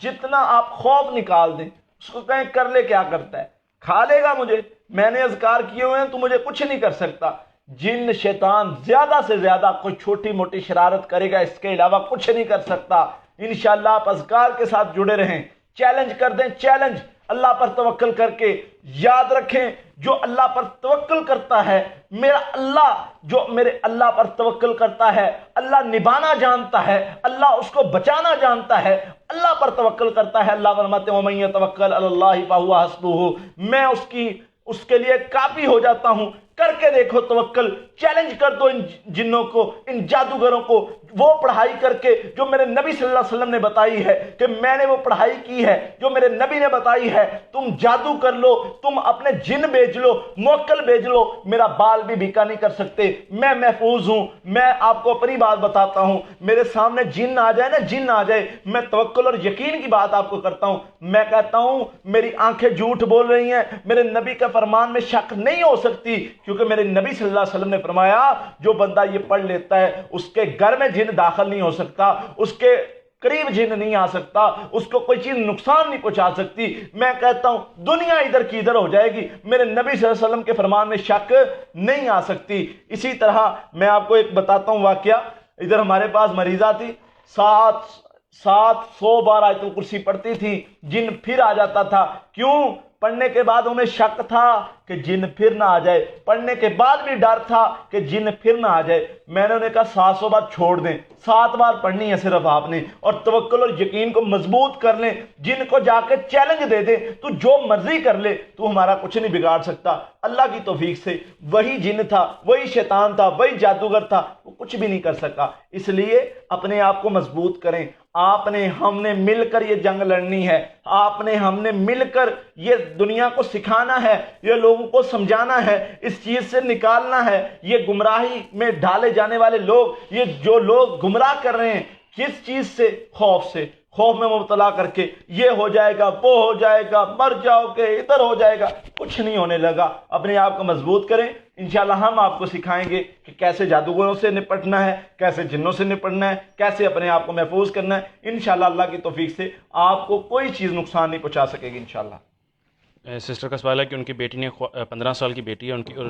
جتنا آپ خوف نکال دیں، اس کو کہیں کر لے، کیا کرتا ہے؟ کھا لے گا مجھے، میں نے اذکار کیے ہوئے ہیں، تو مجھے کچھ نہیں کر سکتا۔ جن شیطان زیادہ سے زیادہ کوئی چھوٹی موٹی شرارت کرے گا، اس کے علاوہ کچھ نہیں کر سکتا۔ انشاءاللہ آپ اذکار کے ساتھ جڑے رہیں، چیلنج کر دیں، چیلنج اللہ پر توکل کر کے۔ یاد رکھیں جو اللہ پر توکل کرتا ہے، میرا اللہ جو میرے اللہ پر توکل کرتا ہے، اللہ نبھانا جانتا ہے، اللہ اس کو بچانا جانتا ہے، اللہ پر توکل کرتا ہے۔ اللہ فرماتے ہیں وَمَن يَتَوَكَّلْ عَلَى اللَّهِ فَهُوَ حَسْبُهُ، میں اس کے لیے کافی ہو جاتا ہوں۔ کر کے دیکھو توکل، چیلنج کر دو ان جنوں کو، ان جادوگروں کو، وہ پڑھائی کر کے جو میرے نبی صلی اللہ علیہ وسلم نے بتائی ہے، کہ میں نے وہ پڑھائی کی ہے جو میرے نبی نے بتائی ہے۔ تم جادو کر لو، تم اپنے جن بیچ لو، موکل بیچ لو، میرا بال بھی بھیکا نہیں کر سکتے، میں محفوظ ہوں۔ میں آپ کو اپنی بات بتاتا ہوں، میرے سامنے جن آ جائے نا، جن آ جائے، میں توکل اور یقین کی بات آپ کو کرتا ہوں۔ میں کہتا ہوں میری آنکھیں جھوٹ بول رہی ہیں، میرے نبی کے فرمان میں شک نہیں ہو سکتی، کیونکہ میرے نبی صلی اللہ علیہ وسلم نے فرمایا جو بندہ یہ پڑھ لیتا ہے اس کے گھر میں جن داخل نہیں ہو سکتا، اس کے قریب جن نہیں آ سکتا، اس کو کوئی چیز نقصان نہیں پہنچا سکتی۔ میں کہتا ہوں دنیا ادھر کی ادھر ہو جائے گی، میرے نبی صلی اللہ علیہ وسلم کے فرمان میں شک نہیں آ سکتی۔ اسی طرح میں آپ کو ایک بتاتا ہوں واقعہ۔ ادھر ہمارے پاس مریضہ تھی، 700 بار آیت الکرسی پڑھتی تھی، جن پھر آ جاتا تھا۔ کیوں؟ پڑھنے کے بعد انہیں شک تھا کہ جن پھر نہ آ جائے، پڑھنے کے بعد بھی ڈر تھا کہ جن پھر نہ آ جائے۔ میں نے انہیں کہا 700 بار چھوڑ دیں، 7 بار پڑھنی ہے صرف آپ نے، اور توکل اور یقین کو مضبوط کر لیں، جن کو جا کے چیلنج دے دیں تو جو مرضی کر لے، تو ہمارا کچھ نہیں بگاڑ سکتا۔ اللہ کی توفیق سے وہی جن تھا، وہی شیطان تھا، وہی جادوگر تھا، وہ کچھ بھی نہیں کر سکا۔ اس لیے اپنے آپ کو مضبوط کریں۔ آپ نے ہم نے مل کر یہ جنگ لڑنی ہے، آپ نے ہم نے مل کر یہ دنیا کو سکھانا ہے، یہ لوگوں کو سمجھانا ہے، اس چیز سے نکالنا ہے۔ یہ گمراہی میں ڈالے جانے والے لوگ، یہ جو لوگ گمراہ کر رہے ہیں، کس چیز سے؟ خوف سے، خوف میں مبتلا کر کے یہ ہو جائے گا، وہ ہو جائے گا، مر جاؤ گے، ادھر ہو جائے گا۔ کچھ نہیں ہونے لگا۔ اپنے آپ کو مضبوط کریں، انشاءاللہ ہم آپ کو سکھائیں گے کہ کیسے جادوگروں سے نپٹنا ہے، کیسے جنوں سے نپٹنا ہے، کیسے اپنے آپ کو محفوظ کرنا ہے۔ انشاءاللہ اللہ کی توفیق سے آپ کو کوئی چیز نقصان نہیں پہنچا سکے گی انشاءاللہ۔ سسٹر کا سوال ہے کہ ان کی بیٹی نے 15 سال کی بیٹی ہے ان کی، اور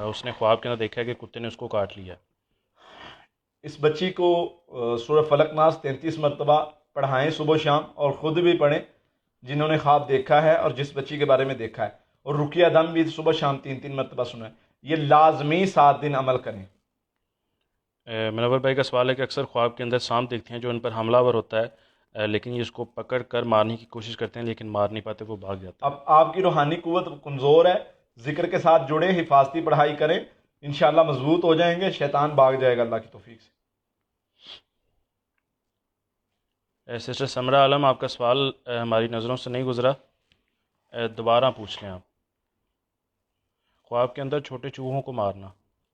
اس نے خواب کے اندر دیکھا ہے کہ کتے نے اس کو کاٹ لیا۔ اس بچی کو سورہ فلق ناس 33 مرتبہ پڑھائیں صبح و شام، اور خود بھی پڑھیں جنہوں نے خواب دیکھا ہے اور جس بچی کے بارے میں دیکھا ہے، اور رقیہ دم بھی صبح شام 3 مرتبہ سنیں۔ یہ لازمی 7 دن عمل کریں۔ منور بھائی کا سوال ہے کہ اکثر خواب کے اندر سانپ دیکھتے ہیں جو ان پر حملہ آور ہوتا ہے، لیکن یہ اس کو پکڑ کر مارنے کی کوشش کرتے ہیں لیکن مار نہیں پاتے، وہ بھاگ جاتا ہے۔ اب آپ کی روحانی قوت کمزور ہے، ذکر کے ساتھ جڑیں، حفاظتی پڑھائی کریں، انشاءاللہ مضبوط ہو جائیں گے، شیطان بھاگ جائے گا اللہ کی توفیق سے۔ سسٹر سمرہ عالم، آپ کا سوال ہماری نظروں سے نہیں گزرا، دوبارہ پوچھ لیں آپ۔ خواب کے اندر چھوٹے چوہوں کو مارنا۔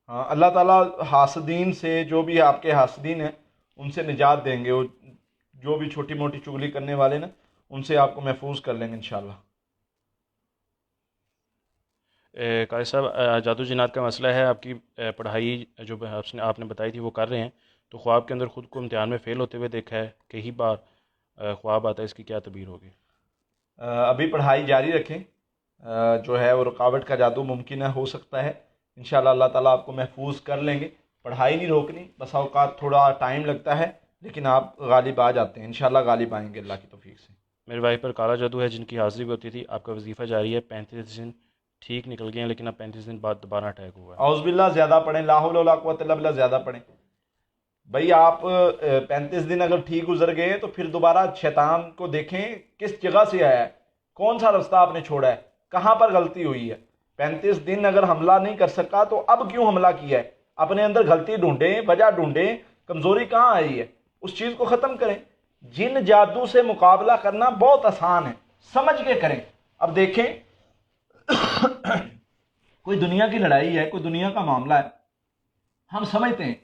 ہاں، اللہ تعالیٰ حاسدین سے، جو بھی آپ کے حاسدین ہیں ان سے نجات دیں گے، وہ جو بھی چھوٹی موٹی چغلی کرنے والے نا، ان سے آپ کو محفوظ کر لیں گے انشاءاللہ۔ قاری صاحب، جادو جنات کا مسئلہ ہے، آپ کی پڑھائی جو آپ نے بتائی تھی وہ کر رہے ہیں، تو خواب کے اندر خود کو امتحان میں فیل ہوتے ہوئے دیکھا ہے، کئی بار خواب آتا ہے، اس کی کیا تعبیر ہوگی؟ ابھی پڑھائی جاری رکھیں، جو ہے وہ رکاوٹ کا جادو ممکن ہے، ہو سکتا ہے، انشاءاللہ اللہ تعالیٰ آپ کو محفوظ کر لیں گے۔ پڑھائی نہیں روکنی، بس اوقات تھوڑا ٹائم لگتا ہے، لیکن آپ غالب آ جاتے ہیں، انشاءاللہ غالب آئیں گے اللہ کی توفیق سے۔ میرے بھائی پر کالا جادو ہے، جن کی حاضری بھی ہوتی تھی، آپ کا وظیفہ جاری ہے، 35 دن ٹھیک نکل گئے ہیں، لیکن اب 35 دن بعد دوبارہ اٹیک ہوا ہے۔ اعوذ باللہ زیادہ پڑھیں، لا حول ولا قوت الا باللہ زیادہ پڑھیں۔ بھائی آپ 35 دن اگر ٹھیک گزر گئے تو پھر دوبارہ شیطان کو دیکھیں کس جگہ سے آیا ہے، کون سا رستہ آپ نے چھوڑا ہے، کہاں پر غلطی ہوئی ہے۔ 35 دن اگر حملہ نہیں کر سکا تو اب کیوں حملہ کیا ہے؟ اپنے اندر غلطی ڈھونڈیں، وجہ ڈھونڈیں، کمزوری کہاں آئی ہے، اس چیز کو ختم کریں۔ جن جادو سے مقابلہ کرنا بہت آسان ہے، سمجھ کے کریں۔ اب دیکھیں کوئی دنیا کی لڑائی ہے، کوئی دنیا کا معاملہ ہے، ہم سمجھتے ہیں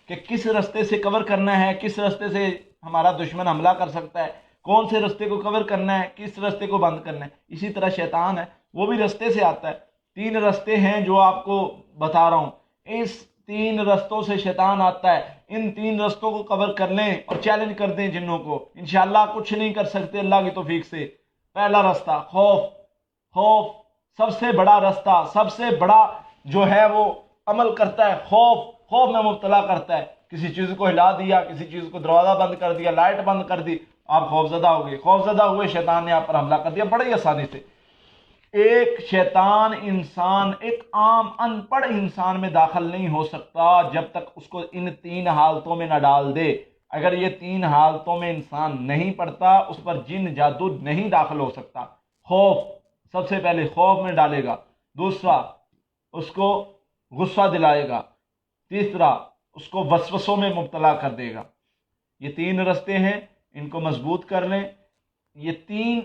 کہ کس رستے سے کور کرنا ہے، کس رستے سے ہمارا دشمن حملہ کر سکتا ہے، کون سے رستے کو کور کرنا ہے، کس رستے کو بند کرنا ہے۔ اسی طرح شیطان ہے، وہ بھی رستے سے آتا ہے۔ 3 رستے ہیں جو آپ کو بتا رہا ہوں، اس 3 رستوں سے شیطان آتا ہے، ان 3 رستوں کو کور کر لیں اور چیلنج کر دیں جنوں کو، انشاءاللہ کچھ نہیں کر سکتے اللہ کی توفیق سے۔ پہلا رستہ خوف سب سے بڑا رستہ، سب سے بڑا جو ہے وہ عمل کرتا ہے، خوف میں مبتلا کرتا ہے۔ کسی چیز کو ہلا دیا، کسی چیز کو دروازہ بند کر دیا، لائٹ بند کر دی، آپ خوف زدہ ہو گئے، خوف زدہ ہوئے، شیطان نے آپ پر حملہ کر دیا بڑی آسانی سے۔ ایک شیطان انسان، ایک عام ان پڑھ انسان میں داخل نہیں ہو سکتا جب تک اس کو ان 3 حالتوں میں نہ ڈال دے۔ اگر یہ 3 حالتوں میں انسان نہیں پڑتا، اس پر جن جادو نہیں داخل ہو سکتا۔ خوف، سب سے پہلے خوف میں ڈالے گا، دوسرا اس کو غصہ دلائے گا، تیسرا اس کو وسوسوں میں مبتلا کر دے گا۔ یہ 3 رستے ہیں، ان کو مضبوط کر لیں۔ یہ 3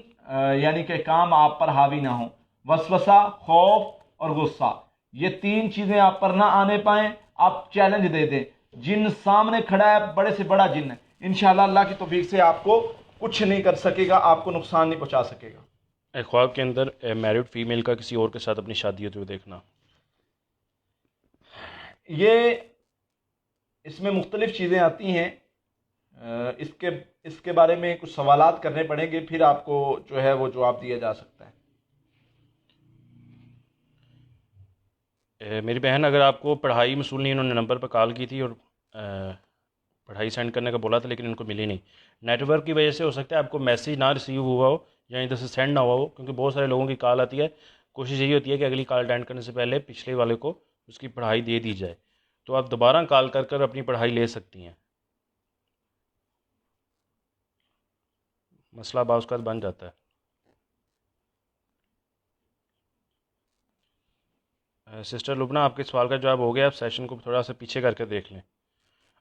یعنی کہ کام آپ پر حاوی نہ ہوں، وسوسہ، خوف اور غصہ، یہ 3 چیزیں آپ پر نہ آنے پائیں۔ آپ چیلنج دے دیں، جن سامنے کھڑا ہے بڑے سے بڑا جن ہے، انشاءاللہ اللہ کی توفیق سے آپ کو کچھ نہیں کر سکے گا، آپ کو نقصان نہیں پہنچا سکے گا۔ خواب کے اندر میرڈ فیمیل کا کسی اور کے ساتھ اپنی شادی ہوتے ہوئے دیکھنا۔ یہ اس میں مختلف چیزیں آتی ہیں، اس کے بارے میں کچھ سوالات کرنے پڑیں گے، پھر آپ کو جو ہے وہ جواب دیا جا سکتا ہے۔ میری بہن، اگر آپ کو پڑھائی مصول نہیں، انہوں نے نمبر پر کال کی تھی اور پڑھائی سینڈ کرنے کا بولا تھا لیکن ان کو ملی نہیں۔ نیٹ ورک کی وجہ سے ہو سکتا ہے آپ کو میسیج نہ ریسیو ہوا ہو یا ادھر سے سینڈ نہ ہوا ہو، کیونکہ بہت سارے لوگوں کی کال آتی ہے۔ کوشش یہی ہوتی ہے کہ اگلی کال اٹینڈ کرنے سے پہلے پچھلے والے کو اس کی پڑھائی دے دی جائے، تو آپ دوبارہ کال کر کر اپنی پڑھائی لے سکتی ہیں، مسئلہ بعض اوقات بن جاتا ہے۔ سسٹر لبنہ، آپ کے سوال کا جواب ہو گیا، آپ سیشن کو تھوڑا سا پیچھے کر کے دیکھ لیں۔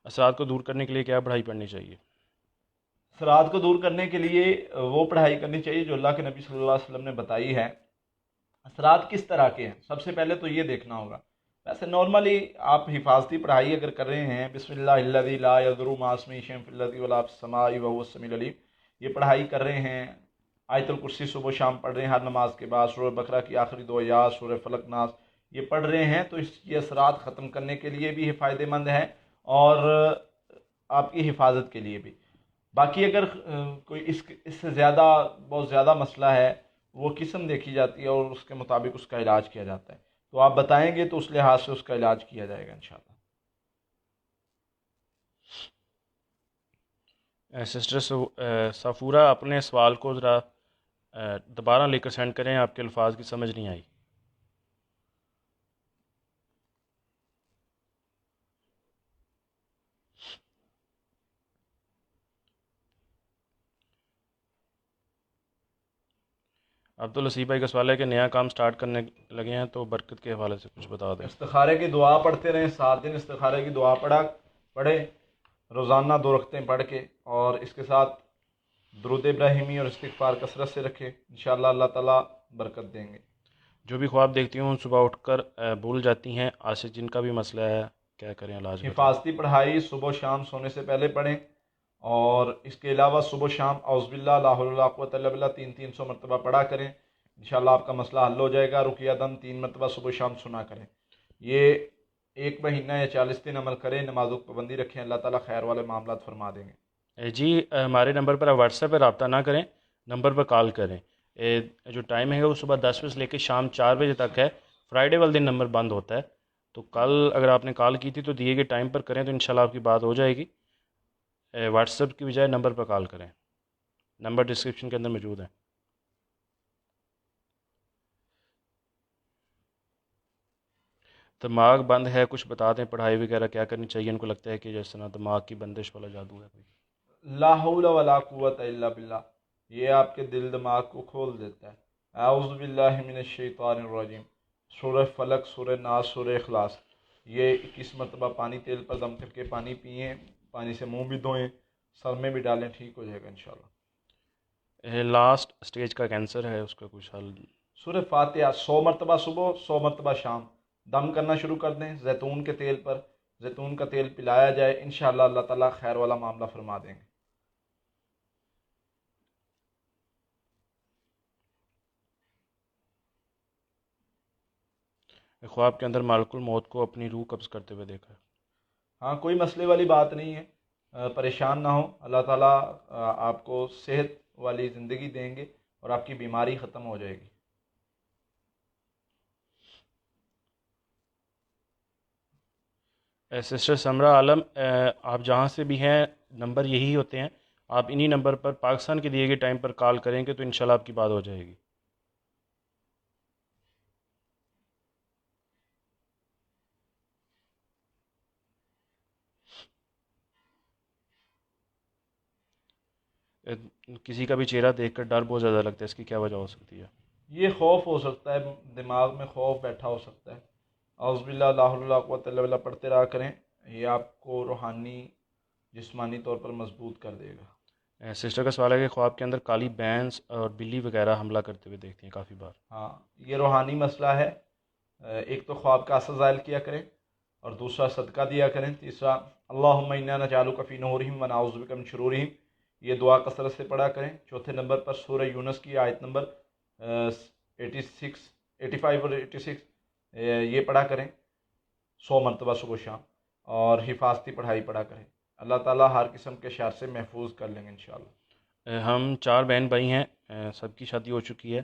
اثرات کو دور کرنے کے لیے کیا پڑھائی پڑھنی چاہیے؟ اثرات کو دور کرنے کے لیے وہ پڑھائی کرنی چاہیے جو اللہ کے نبی صلی اللہ علیہ وسلم نے بتائی ہے۔ اثرات کس طرح کے ہیں، سب سے پہلے تو یہ دیکھنا ہوگا۔ ویسے نارملی آپ حفاظتی پڑھائی اگر کر رہے ہیں، بسم اللہ الذی لا یضر مع اسمہ شیء فی الارض ولا فی السماء وهو السمیع العلیم، یہ پڑھائی کر رہے ہیں، آیت الکرسی صبح و شام پڑھ رہے ہیں ہر نماز کے بعد، سورہ بقرہ کی آخری 2 آیات، سورہ فلق ناس یہ پڑھ رہے ہیں، تو اس کے اثرات ختم کرنے کے لیے بھی یہ فائدہ مند ہے اور آپ کی حفاظت کے لیے بھی۔ باقی اگر کوئی اس سے زیادہ بہت زیادہ مسئلہ ہے، وہ قسم دیکھی جاتی ہے اور اس کے مطابق اس کا علاج کیا جاتا ہے، تو آپ بتائیں گے تو اس لحاظ سے اس کا علاج کیا جائے گا انشاءاللہ۔ سسٹر صفورہ، اپنے سوال کو ذرا دوبارہ لے کر سینڈ کریں، آپ کے الفاظ کی سمجھ نہیں آئی۔ عبدالحسیب بھائی کا سوال ہے کہ نیا کام سٹارٹ کرنے لگے ہیں تو برکت کے حوالے سے کچھ بتا دیں۔ استخارے کی دعا پڑھتے رہیں، 7 دن استخارے کی دعا پڑھیں روزانہ 2 رکعتیں پڑھ کے، اور اس کے ساتھ درود ابراہیمی اور استغفار کثرت سے رکھیں، انشاءاللہ اللہ تعالیٰ برکت دیں گے۔ جو بھی خواب دیکھتی ہوں صبح اٹھ کر بھول جاتی ہیں، آج جن کا بھی مسئلہ ہے، کیا کریں، علاج بتائیں۔ حفاظتی پڑھائی صبح و شام سونے سے پہلے پڑھیں، اور اس کے علاوہ صبح و شام اعوذ باللہ لا حول ولا قوۃ الا باللہ 300 مرتبہ پڑھا کریں، انشاءاللہ آپ کا مسئلہ حل ہو جائے گا۔ رقیہ دم 3 مرتبہ صبح و شام سنا کریں۔ یہ 1 مہینہ یا 40 دن عمل کریں، نمازوں کی پابندی رکھیں، اللہ تعالیٰ خیر والے معاملات فرما دیں گے۔ جی، ہمارے نمبر پر آپ واٹس ایپ پہ رابطہ نہ کریں، نمبر پر کال کریں۔ جو ٹائم ہے وہ صبح 10 بجے سے لے کے شام 4 بجے تک ہے، فرائیڈے والے دن نمبر بند ہوتا ہے، تو کل اگر آپ نے کال کی تھی تو دیے گئے ٹائم پر کریں تو انشاءاللہ آپ کی بات ہو جائے گی۔ واٹس ایپ کی بجائے نمبر پر کال کریں، نمبر ڈسکرپشن کے اندر موجود ہے۔ دماغ بند ہے، کچھ بتا دیں، پڑھائی وغیرہ کیا کرنی چاہیے؟ ان کو لگتا ہے کہ جیسے نا دماغ کی بندش والا جادو ہے کوئی۔ لا حول ولا قوت الا باللہ، یہ آپ کے دل دماغ کو کھول دیتا ہے۔ اعوذ باللہ من الشیطان الرجیم، سورہ فلق، سورہ ناس، سورہ اخلاص، یہ 21 مرتبہ پانی تیل پر دم کر کے پانی پئیں، پانی سے منہ بھی دھوئیں، سر میں بھی ڈالیں، ٹھیک ہو جائے گا انشاءاللہ۔ لاسٹ سٹیج کا کینسر ہے، اس کا کچھ حل؟ سورہ فاتحہ 100 مرتبہ صبح، 100 مرتبہ شام، دم کرنا شروع کر دیں زیتون کے تیل پر، زیتون کا تیل پلایا جائے، انشاءاللہ اللہ تعالیٰ خیر والا معاملہ فرما دیں گے۔ خواب کے اندر مالک الموت کو اپنی روح قبض کرتے ہوئے دیکھا ہے۔ ہاں، کوئی مسئلے والی بات نہیں ہے، پریشان نہ ہو، اللہ تعالیٰ آپ کو صحت والی زندگی دیں گے اور آپ کی بیماری ختم ہو جائے گی۔ سسٹر سمرہ عالم، آپ جہاں سے بھی ہیں نمبر یہی ہوتے ہیں، آپ انہی نمبر پر پاکستان کے دیے گئے ٹائم پر کال کریں گے تو انشاءاللہ آپ کی بات ہو جائے گی۔ کسی کا بھی چہرہ دیکھ کر ڈر بہت زیادہ لگتا ہے، اس کی کیا وجہ ہو سکتی ہے؟ یہ خوف ہو سکتا ہے، دماغ میں خوف بیٹھا ہو سکتا ہے۔ اعوذ باللہ لا حول ولا قوۃ الا باللہ پڑھتے رہا کریں، یہ آپ کو روحانی جسمانی طور پر مضبوط کر دے گا۔ سسٹر کا سوال ہے کہ خواب کے اندر کالی بینس اور بلی وغیرہ حملہ کرتے ہوئے دیکھتی ہیں کافی بار۔ ہاں، یہ روحانی مسئلہ ہے۔ ایک تو خواب کا اثر زائل کیا کریں، اور دوسرا صدقہ دیا کریں، تیسرا اللہم انا نجعلک فی نورہم ونعوذ بک من شرورہم، یہ دعا کثرت سے پڑھا کریں۔ چوتھے نمبر پر سورہ یونس کی آیت نمبر 85 اور 86 یہ پڑھا کریں 100 مرتبہ صبح و شام، اور حفاظتی پڑھائی پڑھا کریں۔ اللہ تعالیٰ ہر قسم کے شر سے محفوظ کر لیں گے انشاءاللہ۔ ہم 4 بہن بھائی ہیں، سب کی شادی ہو چکی ہے،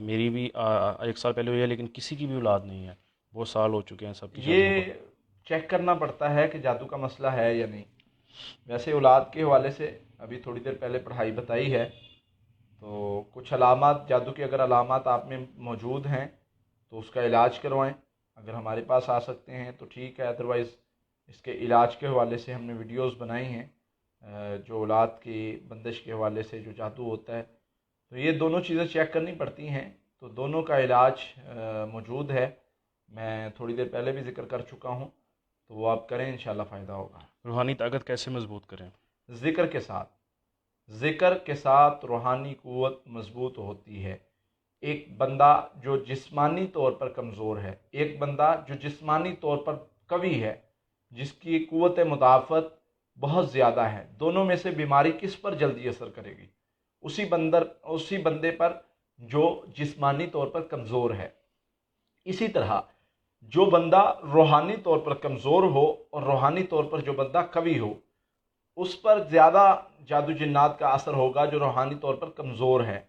میری بھی 1 سال پہلے ہوئی ہے، لیکن کسی کی بھی اولاد نہیں ہے، بہت سال ہو چکے ہیں سب کی شادی یہ چیک کرنا پڑتا ہے کہ جادو کا مسئلہ ہے یا نہیں۔ ویسے اولاد کے حوالے سے ابھی تھوڑی دیر پہلے پڑھائی بتائی ہے، تو کچھ علامات، جادو کی اگر علامات آپ میں موجود ہیں تو اس کا علاج کروائیں، اگر ہمارے پاس آ سکتے ہیں تو ٹھیک ہے، ادروائز اس کے علاج کے حوالے سے ہم نے ویڈیوز بنائی ہیں، جو اولاد کی بندش کے حوالے سے جو جادو ہوتا ہے، تو یہ دونوں چیزیں چیک کرنی پڑتی ہیں، تو دونوں کا علاج موجود ہے، میں تھوڑی دیر پہلے بھی ذکر کر چکا ہوں، تو وہ آپ کریں انشاءاللہ فائدہ ہوگا۔ روحانی طاقت کیسے مضبوط کریں؟ ذکر کے ساتھ، ذکر کے ساتھ روحانی قوت مضبوط ہوتی ہے۔ ایک بندہ جو جسمانی طور پر کمزور ہے، ایک بندہ جو جسمانی طور پر قوی ہے، جس کی قوت مدافعت بہت زیادہ ہے، دونوں میں سے بیماری کس پر جلدی اثر کرے گی؟ اسی بندے پر جو جسمانی طور پر کمزور ہے۔ اسی طرح جو بندہ روحانی طور پر کمزور ہو اور روحانی طور پر جو بندہ قوی ہو، اس پر زیادہ جادو جنات کا اثر ہوگا جو روحانی طور پر کمزور ہے۔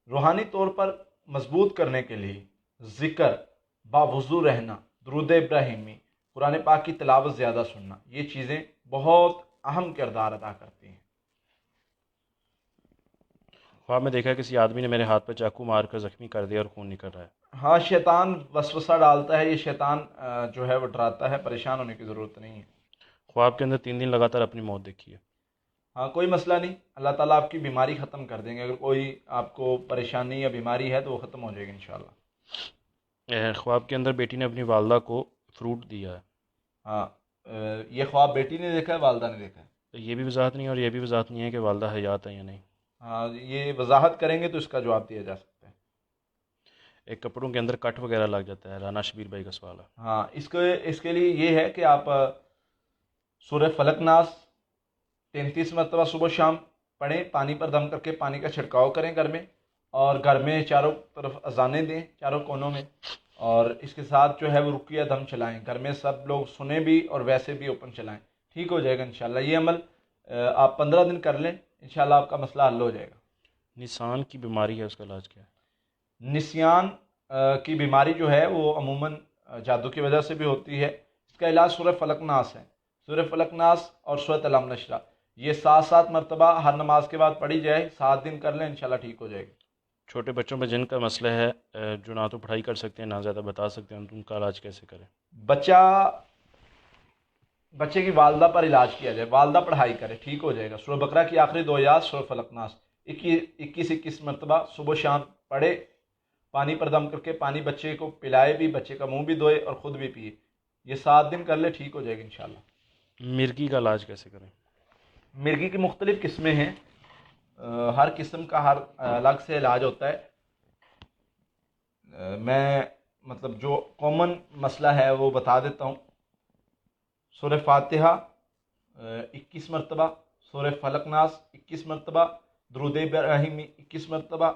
روحانی طور پر مضبوط کرنے کے لیے ذکر، باوضو رہنا، درود ابراہیمی، قرآن پاک کی تلاوت زیادہ سننا، یہ چیزیں بہت اہم کردار ادا کرتی ہیں۔ خواب میں دیکھا کسی آدمی نے میرے ہاتھ پہ چاقو مار کر زخمی کر دیا اور خون نکل رہا ہے۔ ہاں، شیطان وسوسہ ڈالتا ہے، یہ شیطان جو ہے وہ ڈراتا ہے، پریشان ہونے کی ضرورت نہیں ہے۔ خواب کے اندر 3 دن لگاتار اپنی موت دیکھی ہے۔ ہاں، کوئی مسئلہ نہیں، اللہ تعالیٰ آپ کی بیماری ختم کر دیں گے، اگر کوئی آپ کو پریشانی یا بیماری ہے تو وہ ختم ہو جائے گی انشاءاللہ۔ خواب کے اندر بیٹی نے اپنی والدہ کو فروٹ دیا ہے۔ ہاں، یہ خواب بیٹی نے دیکھا ہے، والدہ نے دیکھا ہے؟ یہ بھی وضاحت نہیں ہے اور یہ بھی وضاحت نہیں ہے کہ والدہ حیات ہے یا نہیں۔ ہاں، یہ وضاحت کریں گے تو اس کا جواب دیا جا سکتا ہے۔ ایک کپڑوں کے اندر کٹ وغیرہ لگ جاتا ہے، رانا شبیر بھائی کا سوال ہے۔ ہاں، اس کے لیے یہ ہے کہ آپ سورہ فلق ناس 33 مرتبہ صبح شام پڑھیں، پانی پر دم کر کے پانی کا چھڑکاؤ کریں گھر میں، اور گھر میں چاروں طرف اذانیں دیں، چاروں کونوں میں، اور اس کے ساتھ جو ہے وہ رقیہ دم چلائیں، گھر میں سب لوگ سنیں بھی اور ویسے بھی اوپن چلائیں، ٹھیک ہو جائے گا انشاءاللہ۔ یہ عمل آپ 15 دن کر لیں، انشاءاللہ آپ کا مسئلہ حل ہو جائے گا۔ نسان کی بیماری ہے، اس کا علاج کیا ہے؟ نسیان کی بیماری جو ہے وہ عموماً جادو کی وجہ سے بھی ہوتی ہے، اس کا علاج سورہ فلق ناس ہے، سورہ فلق ناس اور سورۃ الم نشرہ، یہ 7 مرتبہ ہر نماز کے بعد پڑھی جائے، 7 دن کر لیں، انشاءاللہ ٹھیک ہو جائے گی۔ چھوٹے بچوں میں جن کا مسئلہ ہے، جو نہ تو پڑھائی کر سکتے ہیں نہ زیادہ بتا سکتے ہیں، ان کا علاج کیسے کریں؟ بچے کی والدہ پر علاج کیا جائے، والدہ پڑھائی کرے، ٹھیک ہو جائے گا۔ سورہ بقرہ کی آخری 2 آیات، سورہ فلق ناس 21 مرتبہ صبح شام پڑھے، پانی پر دم کر کے پانی بچے کو پلائے بھی، بچے کا منہ بھی دھوئے اور خود بھی پیے، یہ 7 دن کر لے، ٹھیک ہو جائے گا انشاءاللہ۔ مرگی کا علاج کیسے کریں؟ مرگی کی مختلف قسمیں ہیں، ہر قسم کا ہر الگ سے علاج ہوتا ہے، میں مطلب جو کامن مسئلہ ہے وہ بتا دیتا ہوں۔ سورہ فاتحہ 21 مرتبہ، سورہ فلق ناس 21 مرتبہ، درود ابراہیمی 21 مرتبہ،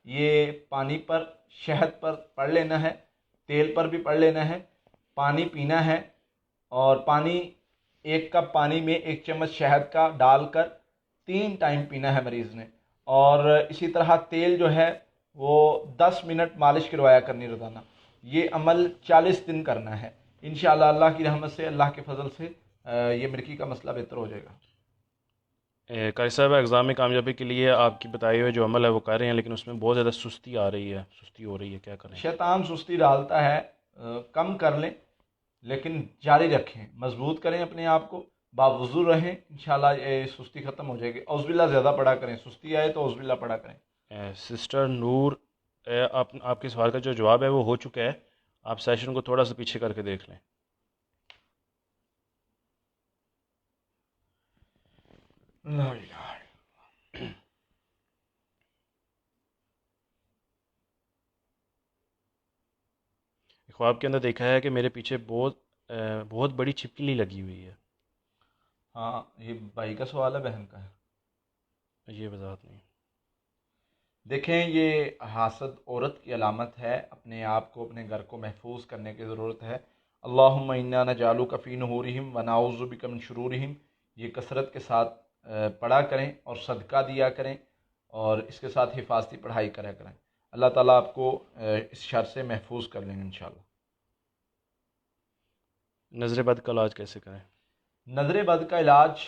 یہ پانی پر، شہد پر پڑھ لینا ہے، تیل پر بھی پڑھ لینا ہے، پانی پینا ہے، اور پانی 1 کپ پانی میں 1 چمچ شہد کا ڈال کر 3 ٹائم پینا ہے مریض نے، اور اسی طرح تیل جو ہے وہ 10 منٹ مالش کروایا کرنی روزانہ، یہ عمل 40 دن کرنا ہے، انشاءاللہ اللہ کی رحمت سے، اللہ کے فضل سے یہ مرگی کا مسئلہ بہتر ہو جائے گا۔ قاری صاحب، ایگزام میں کامیابی کے لیے آپ کی بتائے ہوئے جو عمل ہے وہ کر رہے ہیں، لیکن اس میں بہت زیادہ سستی آ رہی ہے، سستی ہو رہی ہے، کیا کریں؟ شیطان سستی ڈالتا ہے، کم کر لیں لیکن جاری رکھیں، مضبوط کریں اپنے آپ کو، باوضو رہیں، انشاءاللہ یہ سستی ختم ہو جائے گی۔ اعوذ باللہ زیادہ پڑھا کریں، سستی آئے تو اعوذ باللہ پڑھا کریں۔ سسٹر نور، آپ کے سوال کا جو جواب ہے وہ ہو چکا ہے، آپ سیشن کو تھوڑا سا پیچھے کر کے دیکھ لیں۔ لا الہ۔ خواب کے اندر دیکھا ہے کہ میرے پیچھے بہت بڑی چھپکلی لگی ہوئی ہے۔ ہاں، یہ بھائی کا سوال ہے، بہن کا ہے؟ یہ وضاحت نہیں۔ دیکھیں، یہ حاسد عورت کی علامت ہے، اپنے آپ کو، اپنے گھر کو محفوظ کرنے کی ضرورت ہے۔ اللہم انا نجعلک فی نحورہم ونعوذ بک من شرورہم، یہ کثرت کے ساتھ پڑھا کریں اور صدقہ دیا کریں اور اس کے ساتھ حفاظتی پڑھائی کرا کریں. اللہ تعالیٰ آپ کو اس شر سے محفوظ کر لیں گے انشاءاللہ. نظر بد کا علاج کیسے کریں؟ نظر بد کا علاج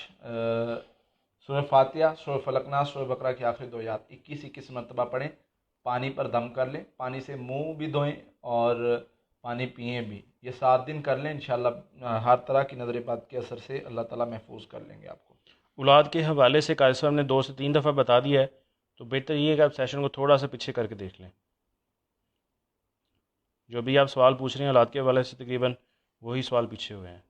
سورہ فاتحہ، سورہ فلق ناس، سورہ بقرہ کی آخری 2 آیات 21 مرتبہ پڑھیں، پانی پر دم کر لیں، پانی سے منہ بھی دھوئیں اور پانی پئیں بھی. یہ 7 دن کر لیں، انشاءاللہ ہر طرح کی نظر بد کے اثر سے اللہ تعالیٰ محفوظ کر لیں گے آپ کو. اولاد کے حوالے سے قاری صاحب نے 2 سے 3 دفعہ بتا دیا ہے، تو بہتر یہ ہے کہ آپ سیشن کو تھوڑا سا پیچھے کر کے دیکھ لیں. جو بھی آپ سوال پوچھ رہے ہیں اولاد کے حوالے سے تقریباً وہی سوال پیچھے ہوئے ہیں.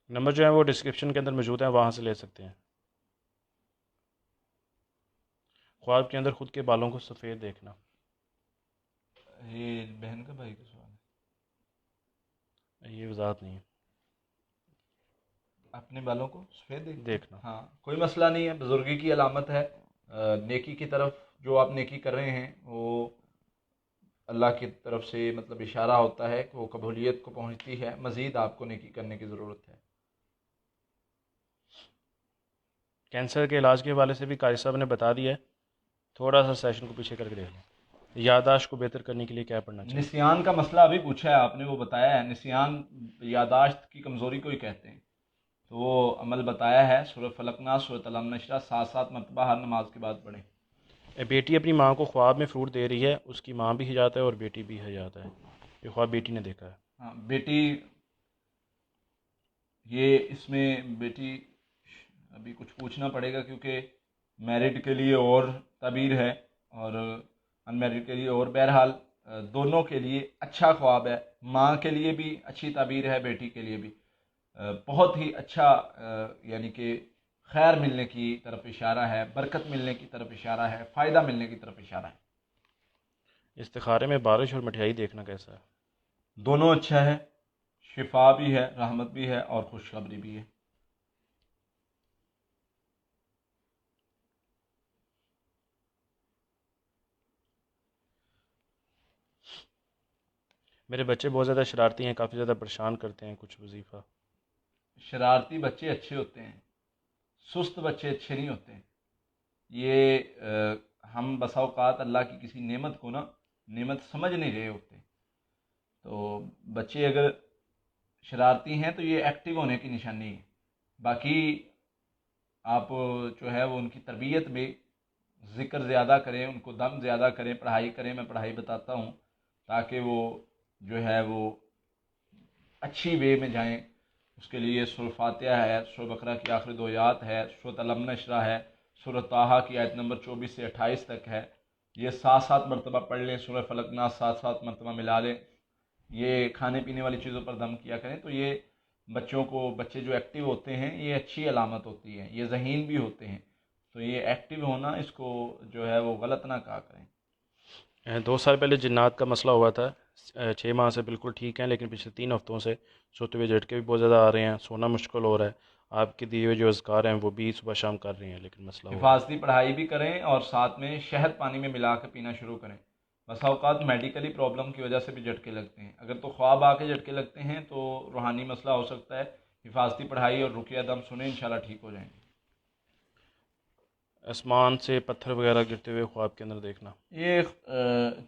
نمبر جو ہے وہ ڈسکرپشن کے اندر موجود ہیں، وہاں سے لے سکتے ہیں. خواب کے اندر خود کے بالوں کو سفید دیکھنا. یہ بہن کا بھائی کا سوال ہے. یہ وضاحت نہیں ہے. اپنے بالوں کو سفید دیکھنا. ہاں کوئی مسئلہ نہیں ہے، بزرگی کی علامت ہے. نیکی کی طرف جو آپ نیکی کر رہے ہیں وہ اللہ کی طرف سے مطلب اشارہ ہوتا ہے کہ وہ قبولیت کو پہنچتی ہے. مزید آپ کو نیکی کرنے کی ضرورت ہے. کینسر کے علاج کے حوالے سے بھی قاری صاحب نے بتا دیا ہے، تھوڑا سا سیشن کو پیچھے کر کے دیکھ لیں. یادداشت کو بہتر کرنے کے لیے کیا پڑھنا چاہیے؟ نسیان کا مسئلہ ابھی پوچھا ہے آپ نے، وہ بتایا ہے. نسیان یادداشت کی کمزوری کو ہی کہتے ہیں، تو وہ عمل بتایا ہے. سورہ فلق ناس، سورہ علم نشرہ 7 مرتبہ ہر نماز کے بعد پڑھیں. بیٹی اپنی ماں کو خواب میں فروٹ دے رہی ہے، اس کی ماں بھی حجات ہے اور بیٹی بھی حجات ہے. یہ خواب بیٹی نے دیکھا ہے. ہاں بیٹی، یہ اس میں بیٹی ابھی کچھ پوچھنا پڑے گا کیونکہ میرڈ کے لیے اور تعبیر ہے اور ان میرڈ کے لیے اور. بہرحال دونوں کے لیے اچھا خواب ہے. ماں کے لیے بھی اچھی تعبیر ہے، بیٹی کے لیے بھی بہت ہی اچھا، یعنی کہ خیر ملنے کی طرف اشارہ ہے، برکت ملنے کی طرف اشارہ ہے، فائدہ ملنے کی طرف اشارہ ہے. استخارے میں بارش اور مٹھائی دیکھنا کیسا ہے؟ دونوں اچھا ہے، شفا بھی ہے، رحمت بھی ہے اور خوشخبری بھی ہے. میرے بچے بہت زیادہ شرارتی ہیں، کافی زیادہ پریشان کرتے ہیں، کچھ وظیفہ. شرارتی بچے اچھے ہوتے ہیں، سست بچے اچھے نہیں ہوتے ہیں. یہ ہم بسا اوقات اللہ کی کسی نعمت کو نعمت سمجھ نہیں رہے ہوتے. تو بچے اگر شرارتی ہیں تو یہ ایکٹیو ہونے کی نشانی ہے. باقی آپ جو ہے وہ ان کی تربیت میں ذکر زیادہ کریں، ان کو دم زیادہ کریں، پڑھائی کریں. میں پڑھائی بتاتا ہوں تاکہ وہ جو ہے وہ اچھی وے میں جائیں. اس کے لیے سورہ فاتحہ ہے، سورہ بقرہ کی آخری 2 آیات ہے، سورہ علم نشرہ ہے، سورہ طٰہٰ کی آیت نمبر 24 سے 28 تک ہے. یہ 7 مرتبہ پڑھ لیں. سورہ فلق ناس 7 مرتبہ ملا لیں. یہ کھانے پینے والی چیزوں پر دم کیا کریں. تو یہ بچے جو ایکٹیو ہوتے ہیں یہ اچھی علامت ہوتی ہے. یہ ذہین بھی ہوتے ہیں، تو یہ ایکٹیو ہونا، اس کو جو ہے وہ غلط نہ کہا کریں. 2 سال پہلے جنات کا مسئلہ ہوا تھا. 6 ماہ سے بالکل ٹھیک ہیں، لیکن پچھلے 3 ہفتوں سے سوتے ہوئے جھٹکے بھی بہت زیادہ آ رہے ہیں، سونا مشکل ہو رہا ہے. آپ کے دیے ہوئے جو اذکار ہیں وہ بھی صبح شام کر رہے ہیں، لیکن مسئلہ ہو رہا ہے. حفاظتی پڑھائی بھی کریں اور ساتھ میں شہد پانی میں ملا کے پینا شروع کریں. بسا اوقات میڈیکلی پرابلم کی وجہ سے بھی جھٹکے لگتے ہیں. اگر تو خواب آ کے جھٹکے لگتے ہیں تو روحانی مسئلہ ہو سکتا ہے. حفاظتی پڑھائی اور رقیہ دم سنیں، انشاءاللہ ٹھیک ہو جائیں گے. آسمان سے پتھر وغیرہ گرتے ہوئے خواب کے اندر دیکھنا. یہ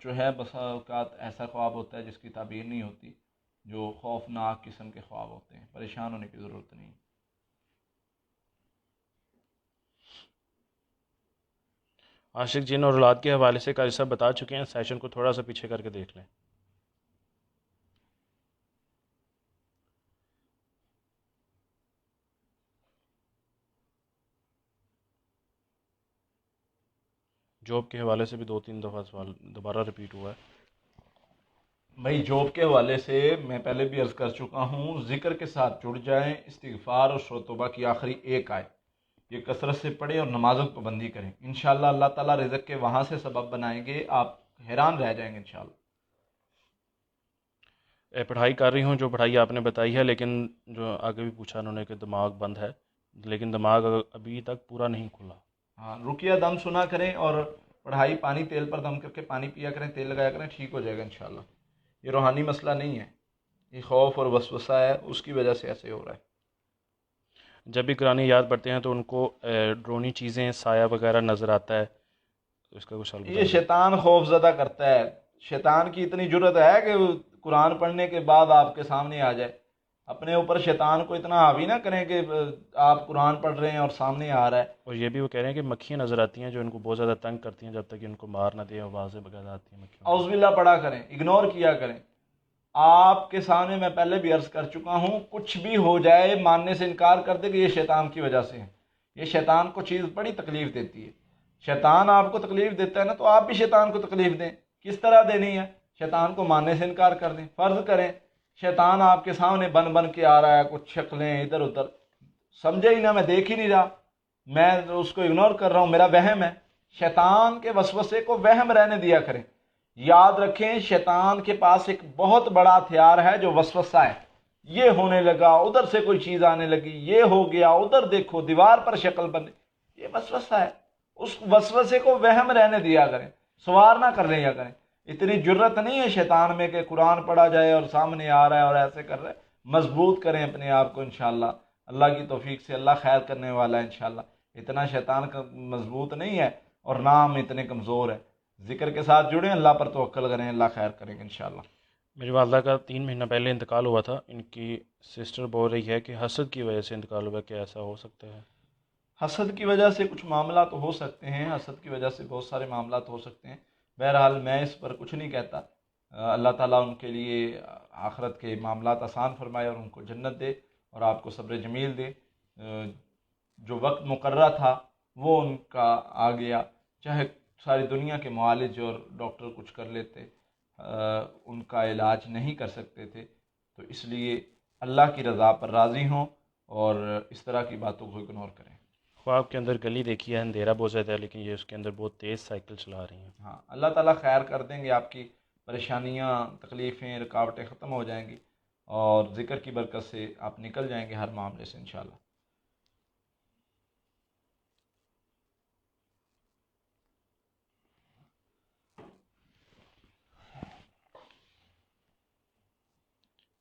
جو ہے بسا اوقات ایسا خواب ہوتا ہے جس کی تعبیر نہیں ہوتی، جو خوفناک قسم کے خواب ہوتے ہیں. پریشان ہونے کی ضرورت نہیں. عاشق جن اور اولاد کے حوالے سے قاری صاحب بتا چکے ہیں، سیشن کو تھوڑا سا پیچھے کر کے دیکھ لیں. جاب کے حوالے سے بھی 2-3 دفعہ سوال دوبارہ ریپیٹ ہوا ہے. بھائی جاب کے حوالے سے میں پہلے بھی عرض کر چکا ہوں، ذکر کے ساتھ جڑ جائیں. استغفار اور سورۃ توبہ کی آخری 1 آیت یہ کثرت سے پڑھیں اور نمازوں کی پابندی کریں. انشاءاللہ اللہ تعالیٰ رزق کے وہاں سے سبب بنائیں گے، آپ حیران رہ جائیں گے انشاءاللہ. پڑھائی کر رہی ہوں، جو پڑھائی آپ نے بتائی ہے، لیکن جو آگے بھی پوچھا انہوں نے کہ دماغ بند ہے، لیکن دماغ ابھی تک پورا نہیں کھلا. ہاں رقیہ دم سنا کریں اور پڑھائی پانی تیل پر دم کر کے پانی پیا کریں، تیل لگایا کریں، ٹھیک ہو جائے گا انشاءاللہ. یہ روحانی مسئلہ نہیں ہے. یہ خوف اور وسوسہ ہے، اس کی وجہ سے ایسے ہو رہا ہے۔ جب بھی قرآن یاد پڑھتے ہیں تو ان کو ڈرونی چیزیں سایہ وغیرہ نظر آتا ہے، تو اس کا کچھ حل یہ بتا دیں۔ شیطان خوف زدہ کرتا ہے، شیطان کی اتنی جرت ہے کہ وہ قرآن پڑھنے کے بعد آپ کے سامنے آ جائے۔ اپنے اوپر شیطان کو اتنا حاوی نہ کریں کہ آپ قرآن پڑھ رہے ہیں اور سامنے آ رہا ہے۔ اور یہ بھی وہ کہہ رہے ہیں کہ مکھیاں نظر آتی ہیں جو ان کو بہت زیادہ تنگ کرتی ہیں، جب تک کہ ان کو مار نہ دیں، آوازیں وغیرہ آتی ہیں مکھیوں کی۔ اعوذ باللہ پڑھا کریں، اگنور کیا کریں۔ آپ کے سامنے میں پہلے بھی عرض کر چکا ہوں، کچھ بھی ہو جائے ماننے سے انکار کر دے کہ یہ شیطان کی وجہ سے ہے۔ یہ شیطان کو چیز بڑی تکلیف دیتی ہے۔ شیطان آپ کو تکلیف دیتا ہے نا، تو آپ بھی شیطان کو تکلیف دیں۔ کس طرح دینی ہے؟ شیطان کو ماننے سے انکار کر دیں۔ فرض کریں شیطان آپ کے سامنے بن بن کے آ رہا ہے، کچھ شکلیں ادھر ادھر، سمجھے ہی نہ، میں دیکھ ہی نہیں رہا، میں اس کو اگنور کر رہا ہوں، میرا وہم ہے۔ شیطان کے وسوسے کو وہم رہنے دیا کریں۔ یاد رکھیں شیطان کے پاس ایک بہت بڑا ہتھیار ہے جو وسوسہ ہے۔ یہ ہونے لگا، ادھر سے کوئی چیز آنے لگی، یہ ہو گیا، ادھر دیکھو دیوار پر شکل بنے، یہ وسوسہ ہے۔ اس وسوسے کو وہم رہنے دیا کریں، سوار نہ کر لیا کریں۔ اتنی جرت نہیں ہے شیطان میں کہ قرآن پڑھا جائے اور سامنے آ رہا ہے اور ایسے کر رہے ہیں۔ مضبوط کریں اپنے آپ کو انشاءاللہ، اللہ کی توفیق سے، اللہ خیر کرنے والا ہے انشاءاللہ۔ اتنا شیطان کا مضبوط نہیں ہے اور نہ ہم اتنے کمزور ہیں۔ ذکر کے ساتھ جڑیں، اللہ پر توکل کریں، اللہ خیر کریں گے انشاءاللہ۔ میری والدہ کا 3 مہینہ پہلے انتقال ہوا تھا، ان کی سسٹر بول رہی ہے کہ حسد کی وجہ سے انتقال ہوا، کیا ایسا ہو سکتا ہے؟ حسد کی وجہ سے کچھ معاملات ہو سکتے ہیں، حسد کی وجہ سے بہت سارے معاملات ہو سکتے ہیں۔ بہرحال میں اس پر کچھ نہیں کہتا۔ اللہ تعالیٰ ان کے لیے آخرت کے معاملات آسان فرمائے اور ان کو جنت دے اور آپ کو صبر جمیل دے۔ جو وقت مقررہ تھا وہ ان کا آ گیا، چاہے ساری دنیا کے معالج اور ڈاکٹر کچھ کر لیتے، ان کا علاج نہیں کر سکتے تھے۔ تو اس لیے اللہ کی رضا پر راضی ہوں اور اس طرح کی باتوں کو اگنور کریں۔ خواب کے اندر گلی دیکھی ہے، اندھیرا بہت زیادہ ہے، لیکن یہ اس کے اندر بہت تیز سائیکل چلا رہی ہیں۔ ہاں، اللہ تعالیٰ خیر کر دیں گے، آپ کی پریشانیاں، تکلیفیں، رکاوٹیں ختم ہو جائیں گی اور ذکر کی برکت سے آپ نکل جائیں گے ہر معاملے سے انشاءاللہ۔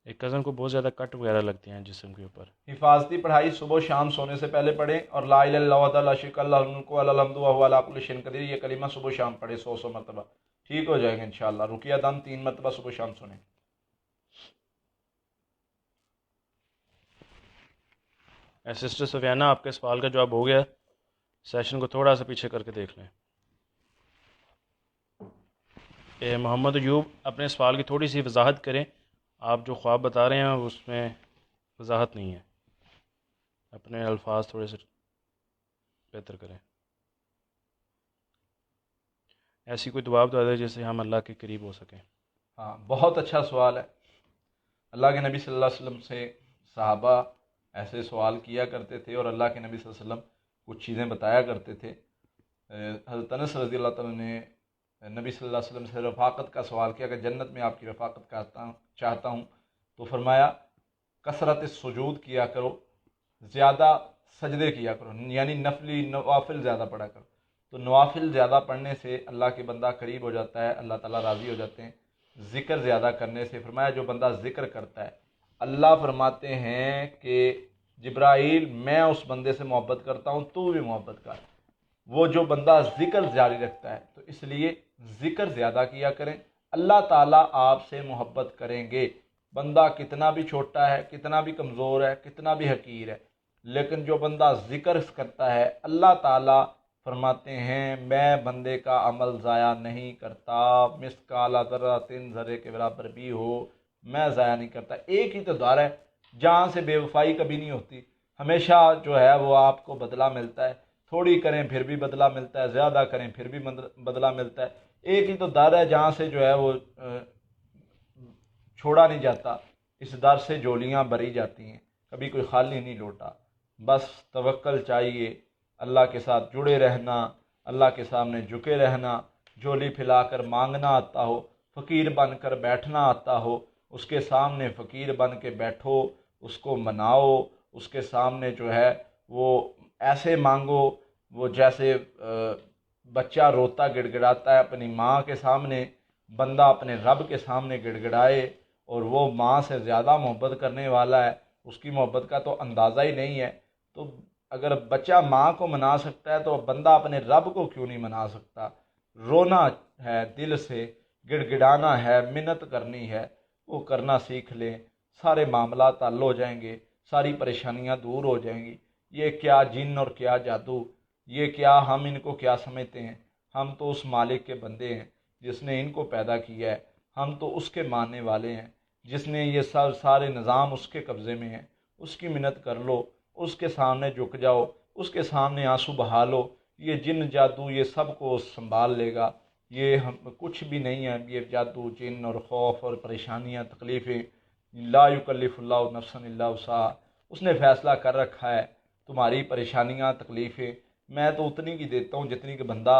ایک کزن کو بہت زیادہ کٹ وغیرہ لگتے ہیں جسم کے اوپر۔ حفاظتی پڑھائی صبح و شام سونے سے پہلے پڑھیں اور لا الہ الا اللہ لا شریک لہ الملک و لہ الحمد وہو علی کل شیء قدیر، یہ کلمہ صبح و شام پڑھیں 100 مرتبہ، ٹھیک ہو جائے گا انشاءاللہ۔ رقیہ دم 3 مرتبہ صبح و شام سنیں۔ سسٹر سفیانہ، آپ کے سوال کا جواب ہو گیا، سیشن کو تھوڑا سا پیچھے کر کے دیکھ لیں۔ محمد ایوب، اپنے سوال کی تھوڑی سی وضاحت کریں، آپ جو خواب بتا رہے ہیں اس میں وضاحت نہیں ہے، اپنے الفاظ تھوڑے سے بہتر کریں۔ ایسی کوئی دعا بتا دیں جس سے ہم اللہ کے قریب ہو سکیں۔ ہاں، بہت اچھا سوال ہے۔ اللہ کے نبی صلی اللہ علیہ وسلم سے صحابہ ایسے سوال کیا کرتے تھے اور اللہ کے نبی صلی اللہ علیہ وسلم کچھ چیزیں بتایا کرتے تھے۔ حضرت انس رضی اللہ تعالیٰ نے نبی صلی اللہ علیہ وسلم سے رفاقت کا سوال کیا کہ جنت میں آپ کی رفاقت چاہتا ہوں، تو فرمایا کثرت سجود کیا کرو، زیادہ سجدے کیا کرو، یعنی نوافل زیادہ پڑھا کرو۔ تو نوافل زیادہ پڑھنے سے اللہ کے بندہ قریب ہو جاتا ہے، اللہ تعالیٰ راضی ہو جاتے ہیں۔ ذکر زیادہ کرنے سے، فرمایا جو بندہ ذکر کرتا ہے، اللہ فرماتے ہیں کہ جبرائیل میں اس بندے سے محبت کرتا ہوں، تو بھی محبت کر۔ وہ جو بندہ ذکر جاری رکھتا ہے، تو اس لیے ذکر زیادہ کیا کریں، اللہ تعالیٰ آپ سے محبت کریں گے۔ بندہ کتنا بھی چھوٹا ہے، کتنا بھی کمزور ہے، کتنا بھی حقیر ہے، لیکن جو بندہ ذکر کرتا ہے، اللہ تعالیٰ فرماتے ہیں میں بندے کا عمل ضائع نہیں کرتا، مثقال ذرۃ، ذرے کے برابر بھی ہو میں ضائع نہیں کرتا۔ ایک ہی تو دار ہے جہاں سے بے وفائی کبھی نہیں ہوتی، ہمیشہ جو ہے وہ آپ کو بدلہ ملتا ہے، تھوڑی کریں پھر بھی بدلہ ملتا ہے، زیادہ کریں پھر بھی بدلہ ملتا ہے۔ ایک ہی تو در ہے جہاں سے جو ہے وہ چھوڑا نہیں جاتا، اس در سے جولیاں بھری جاتی ہیں، کبھی کوئی خالی نہیں لوٹا۔ بس توکل چاہیے، اللہ کے ساتھ جڑے رہنا، اللہ کے سامنے جھکے رہنا، جھولی پھیلا کر مانگنا آتا ہو، فقیر بن کر بیٹھنا آتا ہو، اس کے سامنے فقیر بن کے بیٹھو، اس کو مناؤ، اس کے سامنے جو ہے وہ ایسے مانگو، وہ جیسے بچہ روتا گڑ گڑاتا ہے اپنی ماں کے سامنے، بندہ اپنے رب کے سامنے گڑ گڑائے اور وہ ماں سے زیادہ محبت کرنے والا ہے، اس کی محبت کا تو اندازہ ہی نہیں ہے۔ تو اگر بچہ ماں کو منا سکتا ہے تو بندہ اپنے رب کو کیوں نہیں منا سکتا؟ رونا ہے دل سے، گڑ گڑانا ہے، منت کرنی ہے، وہ کرنا سیکھ لیں، سارے معاملات حل ہو جائیں گے، ساری پریشانیاں دور ہو جائیں گی۔ یہ کیا جن اور کیا جادو، یہ کیا ہم ان کو کیا سمجھتے ہیں؟ ہم تو اس مالک کے بندے ہیں جس نے ان کو پیدا کیا ہے، ہم تو اس کے ماننے والے ہیں جس نے یہ سارے نظام اس کے قبضے میں ہیں۔ اس کی منت کر لو، اس کے سامنے جھک جاؤ، اس کے سامنے آنسو بہا لو، یہ جن جادو یہ سب کو سنبھال لے گا۔ یہ ہم کچھ بھی نہیں ہے، یہ جادو جن اور خوف اور پریشانیاں تکلیفیں، لا یکلف اللہ نفسا الا وسعہا، اس نے فیصلہ کر رکھا ہے تمہاری پریشانیاں تکلیفیں میں تو اتنی کی دیتا ہوں جتنی کہ بندہ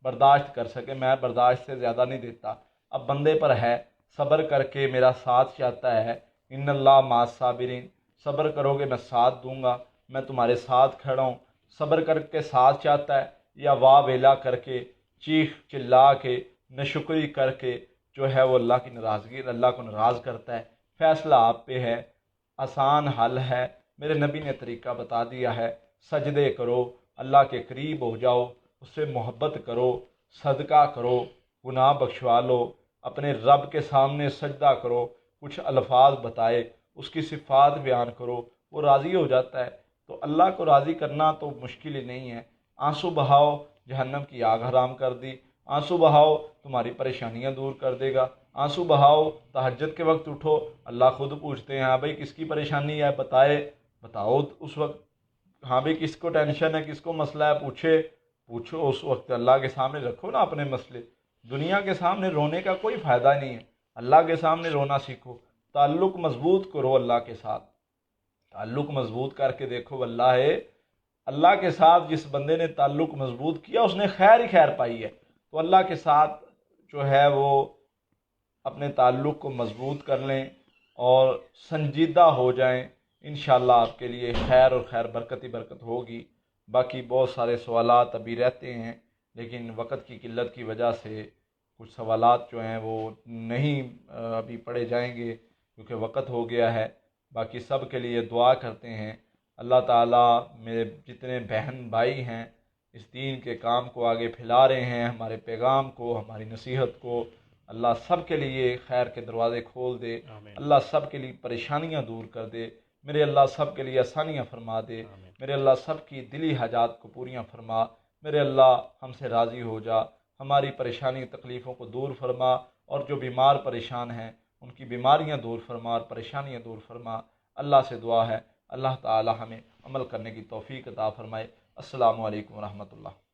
برداشت کر سکے، میں برداشت سے زیادہ نہیں دیتا۔ اب بندے پر ہے، صبر کر کے میرا ساتھ چاہتا ہے، ان اللہ مع الصابرین، صبر کرو گے میں ساتھ دوں گا، میں تمہارے ساتھ کھڑا ہوں۔ صبر کر کے ساتھ چاہتا ہے یا واہ ویلا کر کے، چیخ چلا کے، ناشکری کر کے جو ہے وہ اللہ کی ناراضگی، اللہ کو ناراض کرتا ہے۔ فیصلہ آپ پہ ہے، آسان حل ہے، میرے نبی نے طریقہ بتا دیا ہے۔ سجدے کرو، اللہ کے قریب ہو جاؤ، اس سے محبت کرو، صدقہ کرو، گناہ بخشوا لو، اپنے رب کے سامنے سجدہ کرو، کچھ الفاظ بتائے، اس کی صفات بیان کرو، وہ راضی ہو جاتا ہے۔ تو اللہ کو راضی کرنا تو مشکل ہی نہیں ہے۔ آنسو بہاؤ، جہنم کی آگ حرام کر دی، آنسو بہاؤ تمہاری پریشانیاں دور کر دے گا، آنسو بہاؤ، تہجد کے وقت اٹھو، اللہ خود پوچھتے ہیں ہاں بھائی کس کی پریشانی ہے، بتاؤ اس وقت، ہاں بھائی کس کو ٹینشن ہے، کس کو مسئلہ ہے، پوچھو اس وقت، اللہ کے سامنے رکھو نا اپنے مسئلے۔ دنیا کے سامنے رونے کا کوئی فائدہ نہیں ہے، اللہ کے سامنے رونا سیکھو، تعلق مضبوط کرو اللہ کے ساتھ، تعلق مضبوط کر کے دیکھو واللہ ہے، اللہ کے ساتھ جس بندے نے تعلق مضبوط کیا اس نے خیر ہی خیر پائی ہے۔ تو اللہ کے ساتھ جو ہے وہ اپنے تعلق کو مضبوط کر لیں اور سنجیدہ ہو جائیں، انشاءاللہ آپ کے لیے خیر اور خیر برکت ہی برکت ہوگی۔ باقی بہت سارے سوالات ابھی رہتے ہیں لیکن وقت کی قلت کی وجہ سے کچھ سوالات جو ہیں وہ نہیں ابھی پڑھے جائیں گے کیونکہ وقت ہو گیا ہے۔ باقی سب کے لیے دعا کرتے ہیں، اللہ تعالیٰ میرے جتنے بہن بھائی ہیں اس دین کے کام کو آگے پھیلا رہے ہیں، ہمارے پیغام کو، ہماری نصیحت کو، اللہ سب کے لیے خیر کے دروازے کھول دے، آمین۔ اللہ سب کے لیے پریشانیاں دور کر دے، میرے اللہ سب کے لیے آسانیاں فرما دے، آمین۔ میرے اللہ سب کی دلی حاجات کو پوریاں فرما، میرے اللہ ہم سے راضی ہو جا، ہماری پریشانی تکلیفوں کو دور فرما، اور جو بیمار پریشان ہیں ان کی بیماریاں دور فرما اور پریشانیاں دور فرما۔ اللہ سے دعا ہے اللہ تعالی ہمیں عمل کرنے کی توفیق عطا فرمائے۔ السلام علیکم ورحمۃ اللہ۔